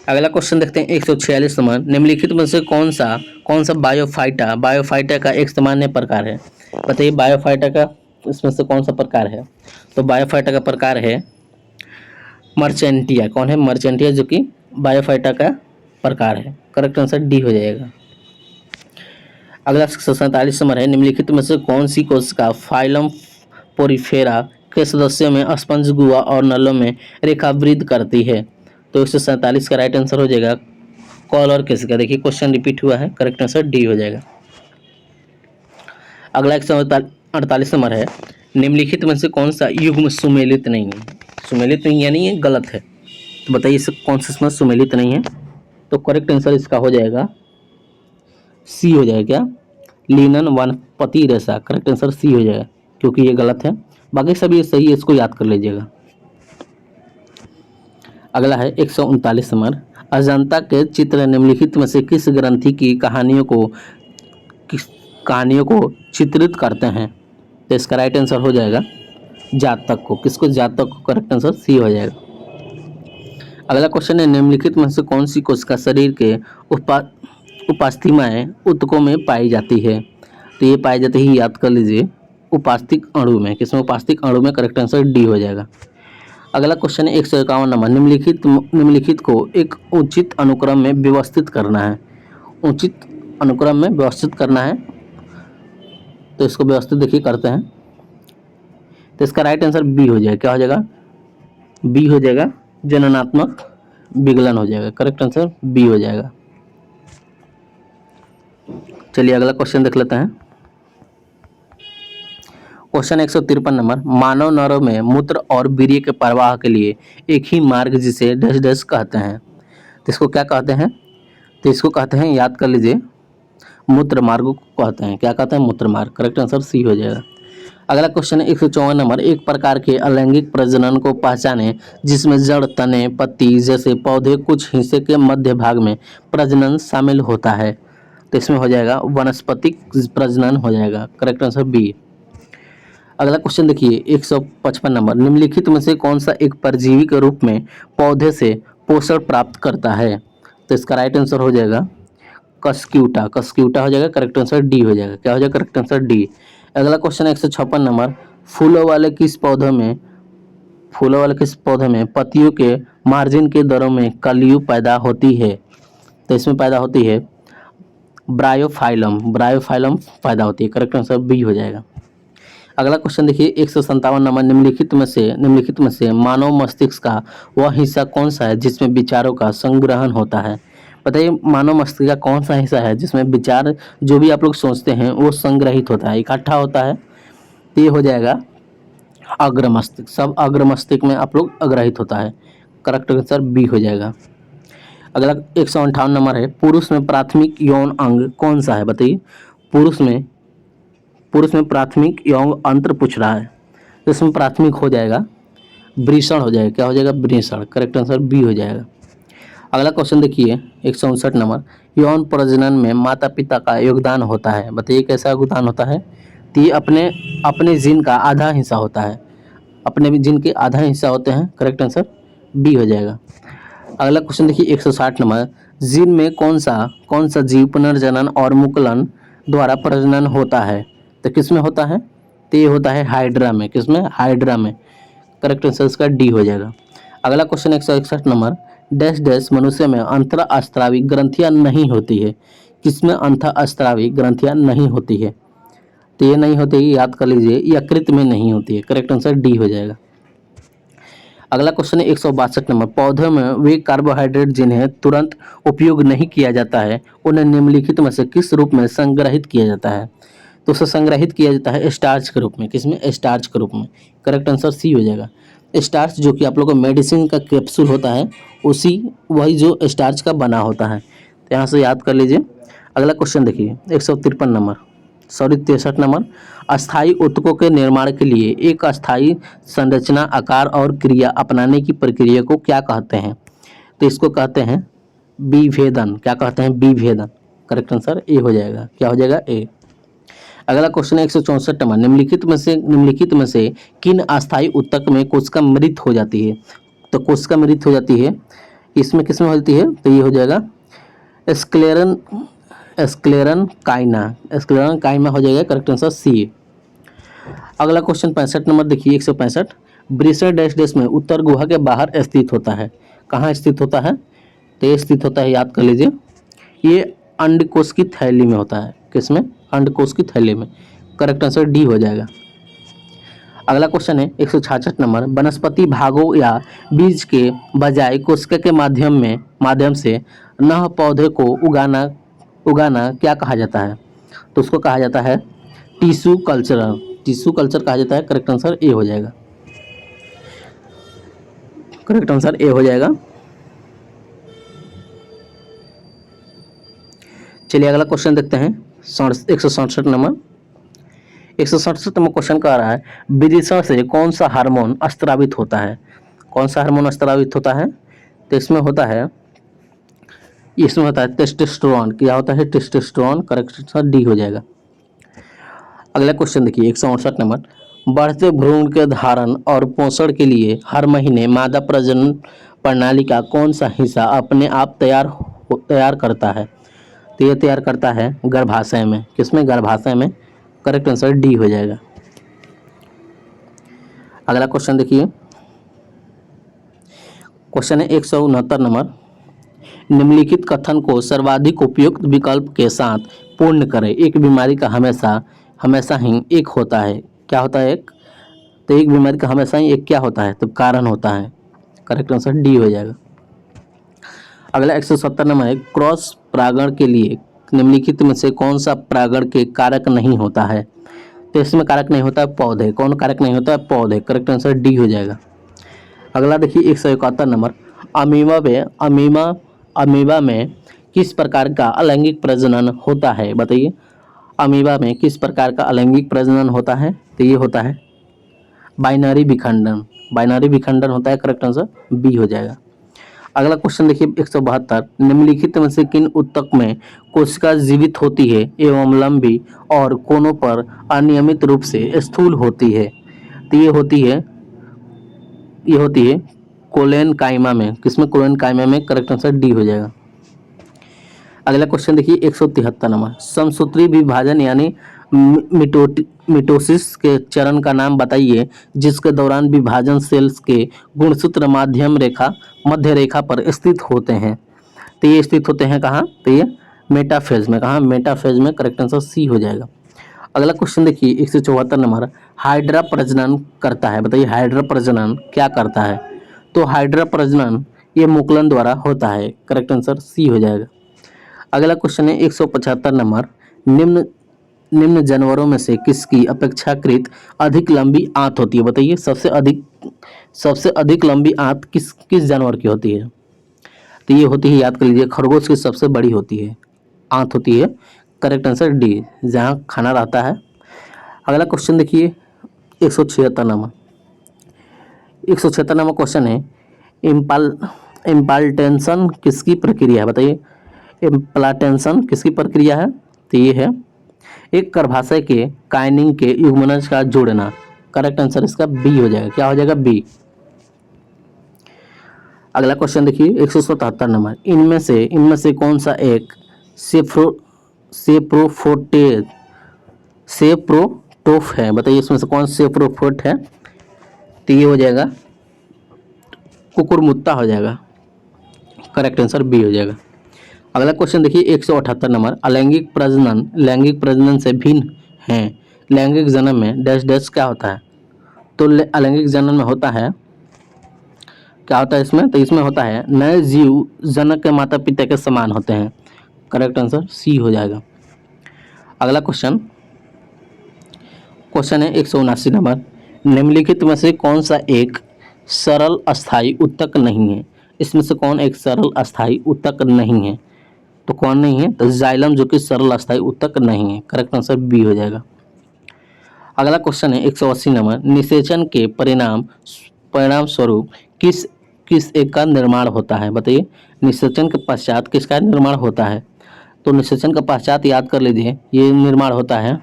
अगला क्वेश्चन देखते हैं 146 नंबर। निम्नलिखित में से कौन सा बायोफाइटा का एक सामान्य प्रकार है। बताइए बायोफाइटा का इसमें से कौन सा प्रकार है? तो बायोफाइटा का प्रकार है मर्चेंटिया। कौन है? मर्चेंटिया, जो कि बायोफाइटा का प्रकार है। करेक्ट आंसर डी हो जाएगा। अगला 147 नंबर है। निम्नलिखित में से कौन सी कोशिका फाइलम पोरिफेरा के सदस्यों में स्पंज, गुहा और नलों में रेखावृत्त करती है। तो 147 का राइट आंसर हो जाएगा कॉलर कोशिका। देखिए क्वेश्चन रिपीट हुआ है। करेक्ट आंसर डी हो जाएगा। अगला 148 नंबर है। निम्नलिखित में से कौन सा युग्म सुमेलित नहीं है? सुमेलित नहीं यानी ये गलत है। तो बताइए इस कौन सा इसमें सुमेलित नहीं है? तो करेक्ट आंसर इसका हो जाएगा सी हो जाएगा। क्या? लिनन वनस्पति रेशा। करेक्ट आंसर सी हो जाएगा, क्योंकि ये गलत है। बाकी सभी सही है, इसको याद कर लीजिएगा। अगला है 139 नंबर। अजंता के चित्र निम्नलिखित में से किस ग्रंथि की कहानियों को चित्रित करते हैं? तो इसका राइट आंसर हो जाएगा जातक को। किसको? जातक को। करेक्ट आंसर सी हो जाएगा। अगला क्वेश्चन है। निम्नलिखित में से कौन सी कोशिका शरीर के उपास्थीमय ऊतकों में पाई जाती है? तो ये पाई जाती है, याद कर लीजिए, उपास्थिक अणु में। किसमें? उपास्थिक अणु में। करेक्ट आंसर डी हो जाएगा। अगला क्वेश्चन है 151 नंबर। निम्नलिखित को एक उचित अनुक्रम में व्यवस्थित करना है। उचित अनुक्रम में व्यवस्थित करना है, तो इसको व्यवस्थित देखिए करते हैं। तो इसका राइट आंसर बी हो जाएगा। क्या हो जाएगा? बी हो जाएगा, जननात्मक विगलन हो जाएगा। करेक्ट आंसर बी हो जाएगा। चलिए अगला क्वेश्चन देख लेते हैं। Question 153 number. मानव नरों में मूत्र और वीर्य के प्रवाह के लिए एक ही मार्ग जिसे डैश डैश कहते हैं। तो इसको क्या कहते हैं? तो इसको कहते हैं, याद कर लीजिए, मूत्र मार्ग को कहते हैं। क्या कहते हैं? मूत्र मार्ग। करेक्ट आंसर सी हो जाएगा। अगला क्वेश्चन है 154 नंबर। एक प्रकार के अलैंगिक प्रजनन को पहचाने जिसमें जड़, तने, पत्ती जैसे पौधे कुछ हिस्से के मध्य भाग में प्रजनन शामिल होता है। तो इसमें हो जाएगा वनस्पतिक प्रजनन हो जाएगा। Correct answer B. अगला क्वेश्चन देखिए 155 नंबर। निम्नलिखित में से कौन सा एक परजीवी के रूप में पौधे से पोषण प्राप्त करता है? तो इसका राइट आंसर हो जाएगा कस्क्यूटा। कस्क्यूटा हो जाएगा। करेक्ट आंसर डी हो जाएगा। क्या हो जाएगा? Correct answer D. अगला क्वेश्चन 156 नंबर। फूलों वाले किस पौधे में पत्तियों के मार्जिन के दरों में कलियों पैदा होती है? तो इसमें पैदा होती है ब्रायोफाइलम पैदा होती है। करेक्ट आंसर बी हो जाएगा। अगला क्वेश्चन देखिए 157 नंबर। निम्नलिखित में से मानव मस्तिष्क का वह हिस्सा कौन सा है जिसमें विचारों का संग्रहण होता है? बताइए मानव मस्तिष्क का कौन सा हिस्सा है जिसमें विचार, जो भी आप लोग सोचते हैं, वो संग्रहित होता है, इकट्ठा होता है? तो ये हो जाएगा अग्र मस्तिष्क। सब अग्र मस्तिष्क में आप लोग अग्रहित होता है। करेक्ट आंसर बी हो जाएगा। अगला 158 नंबर है। पुरुष में प्राथमिक यौन अंग कौन सा है? बताइए पुरुष में प्राथमिक यौन अंत्र पूछ रहा है, तो इसमें प्राथमिक हो जाएगा वृषण हो जाएगा। क्या हो जाएगा? वृषण। करेक्ट आंसर बी हो जाएगा। अगला क्वेश्चन देखिए 159 नंबर। यौन प्रजनन में माता पिता का योगदान होता है। बताइए कैसा योगदान होता है? तो ये अपने जीन का आधा हिस्सा होता है। अपने जीन के आधा हिस्सा होते हैं। करेक्ट आंसर बी हो जाएगा। अगला क्वेश्चन देखिए 160 नंबर। जीन में कौन सा जीव पुनर्जनन और मुकुलन द्वारा प्रजनन होता है। तो किस में होता है? तो ये होता है हाइड्रा में। किस में? हाइड्रा में। करेक्ट आंसर इसका डी हो जाएगा। अगला क्वेश्चन 161 नंबर, डैश डैश मनुष्य में अंतःस्रावी ग्रंथियां नहीं होती है। किसमें अंतःस्रावी ग्रंथियां नहीं होती है? तो ये नहीं होती है, याद कर लीजिए, यकृत में नहीं होती है। करेक्ट आंसर डी हो जाएगा। अगला क्वेश्चन है 162 नंबर, पौधों में वे कार्बोहाइड्रेट जिन्हें तुरंत उपयोग नहीं किया जाता है उन्हें निम्नलिखित में से किस रूप में संग्रहित किया जाता है? तो उसे संग्रहित किया जाता है स्टार्च के रूप में। किसमें? स्टार्च के रूप में। करेक्ट आंसर सी हो जाएगा। स्टार्च जो कि आप लोगों को मेडिसिन का कैप्सूल होता है, उसी वही जो स्टार्च का बना होता है। तो यहाँ से याद कर लीजिए। अगला क्वेश्चन देखिए 163 नंबर, 63 नंबर, अस्थायी ऊतकों के निर्माण के लिए एक अस्थायी संरचना, आकार और क्रिया अपनाने की प्रक्रिया को क्या कहते हैं? तो इसको कहते हैं विभेदन। क्या कहते हैं? विभेदन। करेक्ट आंसर ए हो जाएगा। क्या हो जाएगा? ए। अगला क्वेश्चन है 164 नंबर, निम्नलिखित में से किन अस्थायी ऊतक में कोशिका मृत हो जाती है? तो कोशिका मृत हो जाती है इसमें किसमें होती है? तो ये हो जाएगा स्क्लेरन स्क्लेरन काइमा हो जाएगा। Correct answer C. अगला क्वेश्चन 65 नंबर देखिए 165, ब्रिसर डैश डैश में उत्तर गुहा के बाहर स्थित होता है। कहाँ स्थित होता है? तो ये स्थित होता है, याद कर लीजिए, ये अंडकोश की थैली में होता है। किसमें? अंडकोश की थैली में। करेक्ट आंसर डी हो जाएगा। अगला क्वेश्चन है 166 नंबर, वनस्पति भागों या बीज के बजाय कोशिका के माध्यम से नव पौधे को उगाना क्या कहा जाता है? तो उसको कहा जाता है टिश्यू कल्चर कहा जाता है। करेक्ट आंसर ए हो जाएगा। करेक्ट आंसर ए हो जाएगा। चलिए अगला क्वेश्चन देखते हैं 167 नंबर। 167 नंबर क्वेश्चन कह रहा है, विदिशा से कौन सा हार्मोन स्रावित होता है? कौन सा हार्मोन स्रावित होता है? तो इसमें होता है टेस्टोस्टेरोन। क्या होता है? टेस्टोस्टेरोन। करेक्ट आंसर डी हो जाएगा। अगला क्वेश्चन देखिए 168 नंबर, बढ़ते भ्रूण के धारण और पोषण के लिए हर महीने मादा प्रजनन प्रणाली का कौन सा हिस्सा अपने आप तैयार करता है? तो ये तैयार करता है गर्भाशय में। किसमें? गर्भाशय में। करेक्ट आंसर डी हो जाएगा। अगला क्वेश्चन देखिए, क्वेश्चन है 169 नंबर, निम्नलिखित कथन को सर्वाधिक उपयुक्त विकल्प के साथ पूर्ण करें। एक बीमारी का हमेशा ही एक होता है। क्या होता है? एक? तो एक बीमारी का हमेशा ही एक क्या होता है? तो कारण होता है। करेक्ट आंसर डी हो जाएगा। अगला 170 नंबर है, क्रॉस परागण के लिए निम्नलिखित में से कौन सा परागण के कारक नहीं होता है? तो इसमें कारक नहीं होता है पौधे। कौन कारक नहीं होता है? पौधे। करेक्ट आंसर डी हो जाएगा। अगला देखिए 171 नंबर, अमीबा में किस प्रकार का अलैंगिक प्रजनन होता है? बताइए, अमीबा में किस प्रकार का अलैंगिक प्रजनन होता है? तो ये होता है बाइनरी विखंडन होता है। करेक्ट आंसर बी हो जाएगा। अगला क्वेश्चन देखिए 172, निम्नलिखित में से किन ऊतक में कोशिका जीवित होती है एवं लंबी और कोनों पर अनियमित रूप से स्थूल होती है? तो ये होती है कोलेन काइमा में। किसमें? कोलेन काइमा में। करेक्ट आंसर डी हो जाएगा। अगला क्वेश्चन देखिए 173 नंबर, समसूत्री विभाजन यानी मिटोसिस के चरण का नाम बताइए जिसके दौरान विभाजन सेल्स के गुणसूत्र मध्य रेखा पर स्थित होते हैं। तो ये स्थित होते हैं कहाँ? तो ये मेटाफेज में। कहाँ? मेटाफेज में। करेक्ट आंसर सी हो जाएगा। अगला क्वेश्चन देखिए 174 नंबर, हाइड्रा प्रजनन करता है। बताइए, हाइड्रा प्रजनन क्या करता है? तो हाइड्रा प्रजनन ये मुकुलन द्वारा होता है। करेक्ट आंसर सी हो जाएगा। अगला क्वेश्चन है 175 नंबर, निम्न जानवरों में से किसकी अपेक्षाकृत अधिक लंबी आंत होती है? बताइए, सबसे अधिक लंबी आंत किस जानवर की होती है? तो ये होती है, याद कर लीजिए, खरगोश की सबसे बड़ी होती है आंत होती है। करेक्ट आंसर डी, जहाँ खाना रहता है। अगला क्वेश्चन देखिए 176 नंबर क्वेश्चन है, इम्पाल्टेशन किसकी प्रक्रिया है? बताइए, इम्प्लांटेशन किसकी प्रक्रिया है? तो ये है एक गर्भाशय के काइनिंग के युग्मनज का जोड़ना। करेक्ट आंसर इसका बी हो जाएगा। क्या हो जाएगा? बी। अगला क्वेश्चन देखिए 177 नंबर, इनमें से कौन सा एक सेप्रोफोटेट सेप्रोटोफ है। बताइए इसमें से कौन सेप्रोफोट है? तो ये हो जाएगा कुकुरमुत्ता हो जाएगा। करेक्ट आंसर बी हो जाएगा। अगला क्वेश्चन देखिए 178 नंबर, लैंगिक प्रजनन से भिन्न है। लैंगिक जन्म में डैश डैश क्या होता है? तो अलैंगिक जन्म में होता है, क्या होता है इसमें? तो इसमें होता है नए जीव जनक के माता पिता के समान होते हैं। करेक्ट आंसर सी हो जाएगा। अगला क्वेश्चन है 179 नंबर, निम्नलिखित में से कौन सा एक सरल अस्थायी ऊतक नहीं है? इसमें से कौन एक सरल अस्थायी ऊतक नहीं है? तो कौन नहीं है? तो जाइलम, जो कि सरल अस्थायी ऊतक नहीं है। करेक्ट आंसर बी हो जाएगा। अगला क्वेश्चन है 180 नंबर, निषेचन के परिणाम स्वरूप किस किस एक का निर्माण होता है? बताइए निषेचन के पश्चात किसका निर्माण होता है? तो निषेचन के पश्चात याद कर लीजिए, ये निर्माण होता है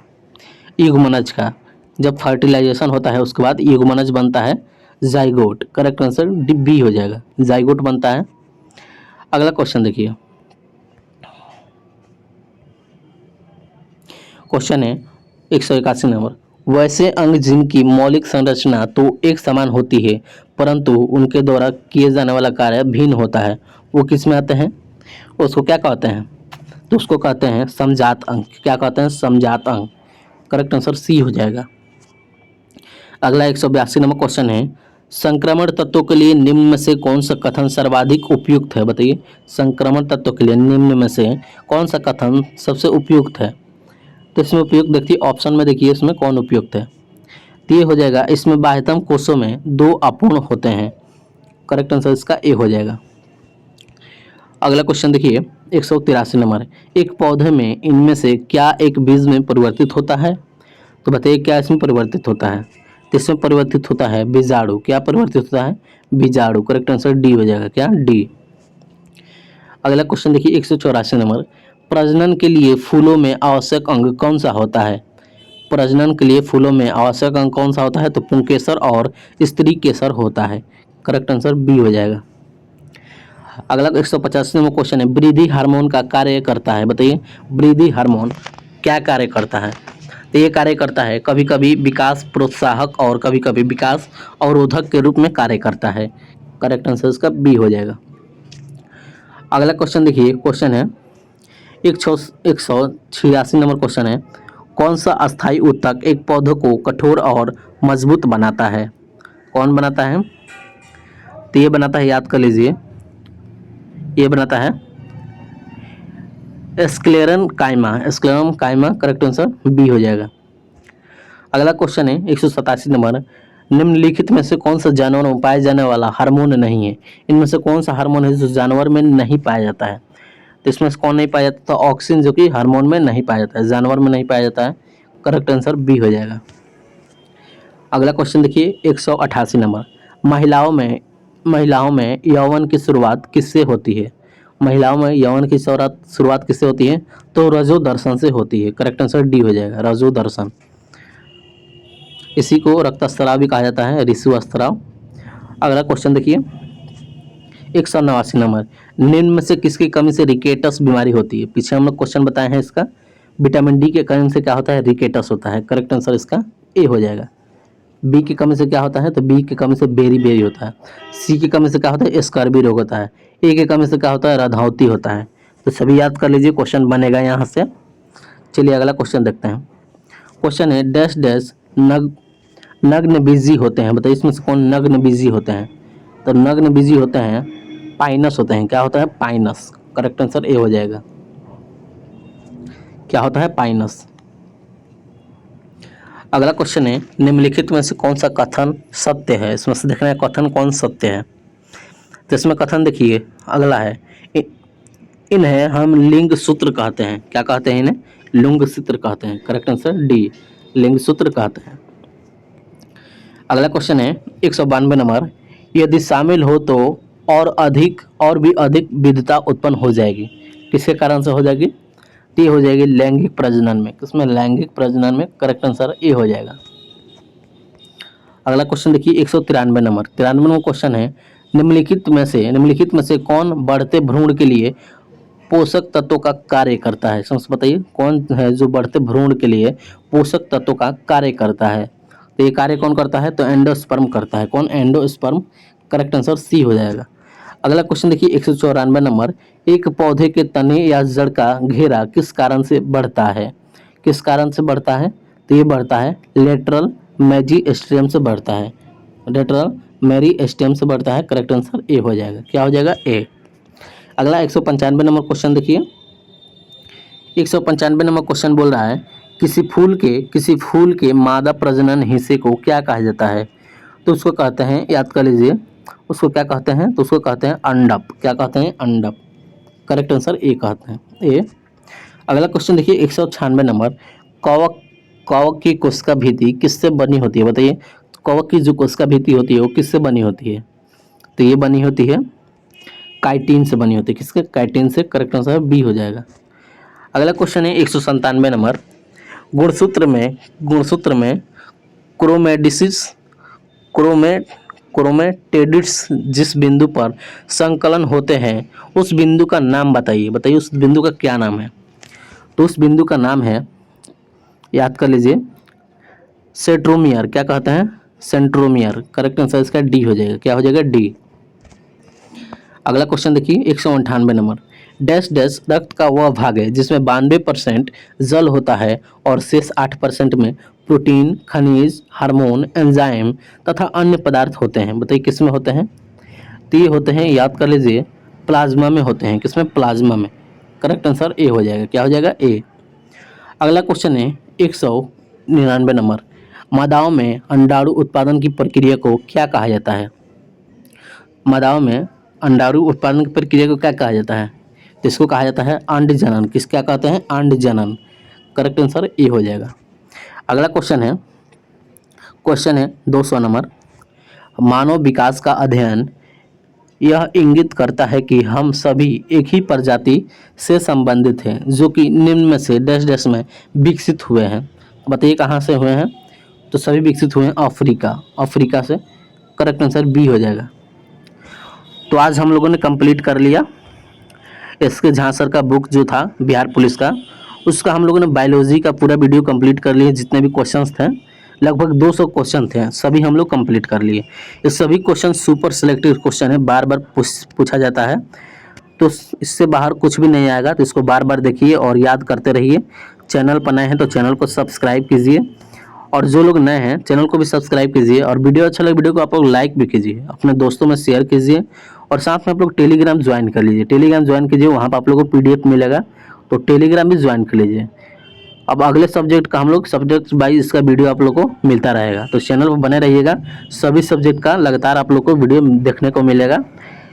युग्मनज का। जब फर्टिलाइजेशन होता है उसके बाद युग्मनज बनता है जाइगोट। करेक्ट आंसर बी हो जाएगा, जाइगोट बनता है। अगला क्वेश्चन देखिए, क्वेश्चन है 181 नंबर, वैसे अंग जिनकी मौलिक संरचना तो एक समान होती है परंतु उनके द्वारा किए जाने वाला कार्य भिन्न होता है, वो किस में आते हैं? उसको क्या कहते हैं? तो उसको कहते हैं समजात अंग। क्या कहते हैं? समजात अंग। करेक्ट आंसर सी हो जाएगा। अगला 182 नंबर क्वेश्चन है, संक्रमण तत्वों के लिए निम्न में से कौन सा कथन सर्वाधिक उपयुक्त है? बताइए संक्रमण तत्वों के लिए निम्न में से कौन सा कथन सबसे उपयुक्त है? तो इसमें उपयुक्त देखिए, ऑप्शन में देखिए इसमें कौन उपयुक्त है। तो ये हो जाएगा, इसमें बाह्यतम कोषों में 2 अपूर्ण होते हैं। करेक्ट आंसर इसका ए हो जाएगा। अगला क्वेश्चन देखिए 183 नंबर, एक पौधे में इनमें से क्या एक बीज में परिवर्तित होता है? तो बताइए क्या इसमें परिवर्तित होता है? तो इसमें परिवर्तित होता है बीजाणु। क्या परिवर्तित होता है? बीजाणु। करेक्ट आंसर डी हो जाएगा। क्या? डी। अगला क्वेश्चन देखिए 184 नंबर, प्रजनन के लिए फूलों में आवश्यक अंग कौन सा होता है? प्रजनन के लिए फूलों में आवश्यक अंग कौन सा होता है? तो पुंकेसर और स्त्री केसर होता है। करेक्ट आंसर बी हो जाएगा। अगला 185 नंबर क्वेश्चन है, वृद्धि हार्मोन का कार्य करता है। बताइए वृद्धि हार्मोन क्या कार्य करता है? तो ये कार्य करता है कभी कभी विकास प्रोत्साहक और कभी कभी विकास अवरोधक के रूप में कार्य करता है। करेक्ट आंसर इसका बी हो जाएगा। अगला क्वेश्चन देखिए, क्वेश्चन है 186 नंबर क्वेश्चन है, कौन सा अस्थायी ऊतक एक पौधे को कठोर और मजबूत बनाता है? कौन बनाता है? तो ये बनाता है, याद कर लीजिए, ये बनाता है स्क्लेरम काइमा। करेक्ट आंसर बी हो जाएगा। अगला क्वेश्चन है 187 नंबर, निम्नलिखित में से कौन सा जानवर में पाया जाने वाला हार्मोन नहीं है? इनमें से कौन सा हार्मोन है जो जानवर में नहीं पाया जाता है? तो इसमें से कौन नहीं पाया जाता? तो ऑक्सिन, जो कि हार्मोन में नहीं पाया जाता है, जानवर में नहीं पाया जाता है। करेक्ट आंसर बी हो जाएगा। अगला क्वेश्चन देखिए 188 नंबर, महिलाओं में यौवन की शुरुआत किससे होती है? महिलाओं में यौवन की शुरुआत किससे होती है? तो रजो दर्शन से होती है। करेक्ट आंसर डी हो जाएगा, रजो दर्शन। इसी को रक्तस्राव भी कहा जाता है, ऋतुस्राव। अगला क्वेश्चन देखिए 189 नंबर, निम्न में से किसकी कमी से रिकेटस बीमारी होती है? पीछे हम लोग क्वेश्चन बताए हैं इसका, विटामिन डी के कमी से क्या होता है? रिकेटस होता है। करेक्ट आंसर इसका ए हो जाएगा। बी की कमी से क्या होता है? तो बी की कमी से बेरी होता है। सी की कमी से क्या होता है? स्कर्वी रोग होता है। ए की कमी से क्या होता है? रधौती होता है। तो सभी याद कर लीजिए, क्वेश्चन बनेगा यहाँ से। चलिए अगला क्वेश्चन देखते हैं। क्वेश्चन है डैश डैश नग्न बीजी होते हैं। बताइए इसमें से कौन नग्न बीजी होते हैं? तो नग्न बीजी होते हैं पाइनस होते हैं। क्या होता है? पाइनस। करेक्ट आंसर ए हो जाएगा। क्या होता है? पाइनस। अगला क्वेश्चन है, निम्नलिखित में से कौन सा कथन सत्य है? इसमें से देखना है कथन कौन सत्य है। तो इसमें कथन देखिए, अगला है, इन्हें हम लिंग सूत्र कहते हैं। क्या कहते हैं? इन्हें लिंग सूत्र कहते हैं। करेक्ट आंसर डी, लिंग सूत्र कहते हैं। अगला क्वेश्चन है 192 नंबर, यदि शामिल हो तो और भी अधिक विविधता उत्पन्न हो जाएगी। किसके कारण से हो जाएगी? ये हो जाएगी लैंगिक प्रजनन में। किसमें? लैंगिक प्रजनन में। करेक्ट आंसर ए हो जाएगा। अगला क्वेश्चन देखिए 193 नंबर, 93वां क्वेश्चन है, निम्नलिखित में से कौन बढ़ते भ्रूण के लिए पोषक तत्वों का कार्य करता है? समझ बताइए कौन है जो बढ़ते भ्रूण के लिए पोषक तत्वों का कार्य करता है? तो ये कार्य कौन करता है? तो एंडोस्पर्म करता है। कौन? एंडोस्पर्म। करेक्ट आंसर सी हो जाएगा। अगला क्वेश्चन देखिए 194 नंबर, एक पौधे के तने या जड़ का घेरा किस कारण से बढ़ता है? किस कारण से बढ़ता है? तो ये बढ़ता है लेटरल मेरिस्टेम से बढ़ता है। लेटरल मेरिस्टेम से बढ़ता है। करेक्ट आंसर ए हो जाएगा। क्या हो जाएगा? ए। अगला 195 नंबर क्वेश्चन देखिए 195 नंबर क्वेश्चन बोल रहा है किसी फूल के मादा प्रजनन हिस्से को क्या कहा जाता है? तो उसको कहते हैं, याद कर लीजिए, उसको क्या कहते हैं? तो उसको कहते हैं अंडप। क्या कहते हैं? अंडप। करेक्ट आंसर ए कहते हैं, ए। अगला क्वेश्चन देखिए 196 नंबर, कवक कवक की कोशिका भित्ति किससे बनी होती है? बताइए कवक की जो कोशिका भित्ति होती है वो किससे बनी होती है? तो ये बनी होती है काइटिन से बनी होती है। किसके? काइटिन से। करेक्ट आंसर बी हो जाएगा। अगला क्वेश्चन है 197 नंबर, गुणसूत्र में क्रोमेडिसिस क्रोमे क्रोमेटेडिड्स जिस बिंदु पर संकलन होते हैं उस बिंदु का नाम बताइए। बताइए उस बिंदु का क्या नाम है? तो उस बिंदु का नाम है, याद कर लीजिए, सेंट्रोमियर। क्या कहते हैं? सेंट्रोमियर। करेक्ट आंसर इसका डी हो जाएगा। क्या हो जाएगा? डी। अगला क्वेश्चन देखिए 198 नंबर, डैश डैश रक्त का वह भाग है जिसमें 92% जल होता है और शेष 8% में प्रोटीन, खनिज, हार्मोन, एंजाइम तथा अन्य पदार्थ होते हैं। बताइए किस में होते हैं? तो ये होते हैं, याद कर लीजिए, प्लाज्मा में होते हैं। किसमें? प्लाज्मा में। करेक्ट आंसर ए हो जाएगा। क्या हो जाएगा? ए। अगला क्वेश्चन है 199 नंबर, मादाओं में अंडाणु उत्पादन की प्रक्रिया को क्या कहा जाता है? मादाओं में अंडाणु उत्पादन की प्रक्रिया को क्या कहा जाता है? तो इसको कहा जाता है अंड जनन। किस क्या कहते हैं? अंड जनन। करेक्ट आंसर ए हो जाएगा। अगला क्वेश्चन है 200 नंबर, मानव विकास का अध्ययन यह इंगित करता है कि हम सभी एक ही प्रजाति से संबंधित हैं जो कि निम्न में से डैश डैश में विकसित हुए हैं। बताइए कहाँ से हुए हैं? तो सभी विकसित हुए हैं अफ्रीका से। करेक्ट आंसर बी हो जाएगा। तो आज हम लोगों ने कंप्लीट कर लिया एसके झा सर का बुक जो था बिहार पुलिस का, उसका हम लोगों ने बायोलॉजी का पूरा वीडियो कंप्लीट कर लिए। जितने भी क्वेश्चंस थे, लगभग 200 क्वेश्चन थे, सभी हम लोग कंप्लीट कर लिए। ये सभी क्वेश्चन सुपर सिलेक्टिव क्वेश्चन है, बार बार पूछा जाता है, तो इससे बाहर कुछ भी नहीं आएगा। तो इसको बार बार देखिए और याद करते रहिए। चैनल पर नए हैं तो चैनल को सब्सक्राइब कीजिए, और जो लोग नए हैं चैनल को भी सब्सक्राइब कीजिए, और वीडियो अच्छा लगे वीडियो को आप लोग लाइक भी कीजिए, अपने दोस्तों में शेयर कीजिए, और साथ में आप लोग टेलीग्राम ज्वाइन कर लीजिए। टेलीग्राम ज्वाइन कीजिए, वहाँ पर आप लोगों को पीडीएफ मिलेगा, तो टेलीग्राम भी ज्वाइन कर लीजिए। अब अगले सब्जेक्ट का हम लोग सब्जेक्ट वाइज इसका वीडियो आप लोग को मिलता रहेगा, तो चैनल पर बने रहिएगा। सभी सब्जेक्ट का लगातार आप लोग को वीडियो देखने को मिलेगा।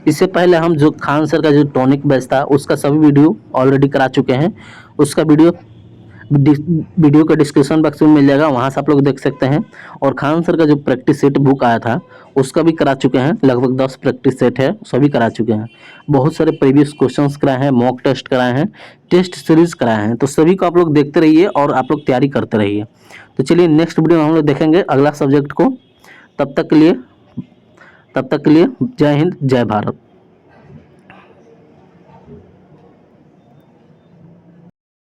इससे पहले हम जो खान सर का जो टॉनिक बैच था उसका सभी वीडियो ऑलरेडी करा चुके हैं। उसका वीडियो का डिस्क्रिप्शन बॉक्स में मिल जाएगा, वहाँ से आप लोग देख सकते हैं। और खान सर का जो प्रैक्टिस सेट बुक आया था उसका भी करा चुके हैं, लगभग 10 प्रैक्टिस सेट है, सभी करा चुके हैं। बहुत सारे प्रीवियस क्वेश्चंस कराए हैं, मॉक टेस्ट कराए हैं, टेस्ट सीरीज कराए हैं। तो सभी को आप लोग देखते रहिए और आप लोग तैयारी करते रहिए। तो चलिए नेक्स्ट वीडियो में हम लोग देखेंगे अगला सब्जेक्ट को। तब तक के लिए जय हिंद, जय भारत।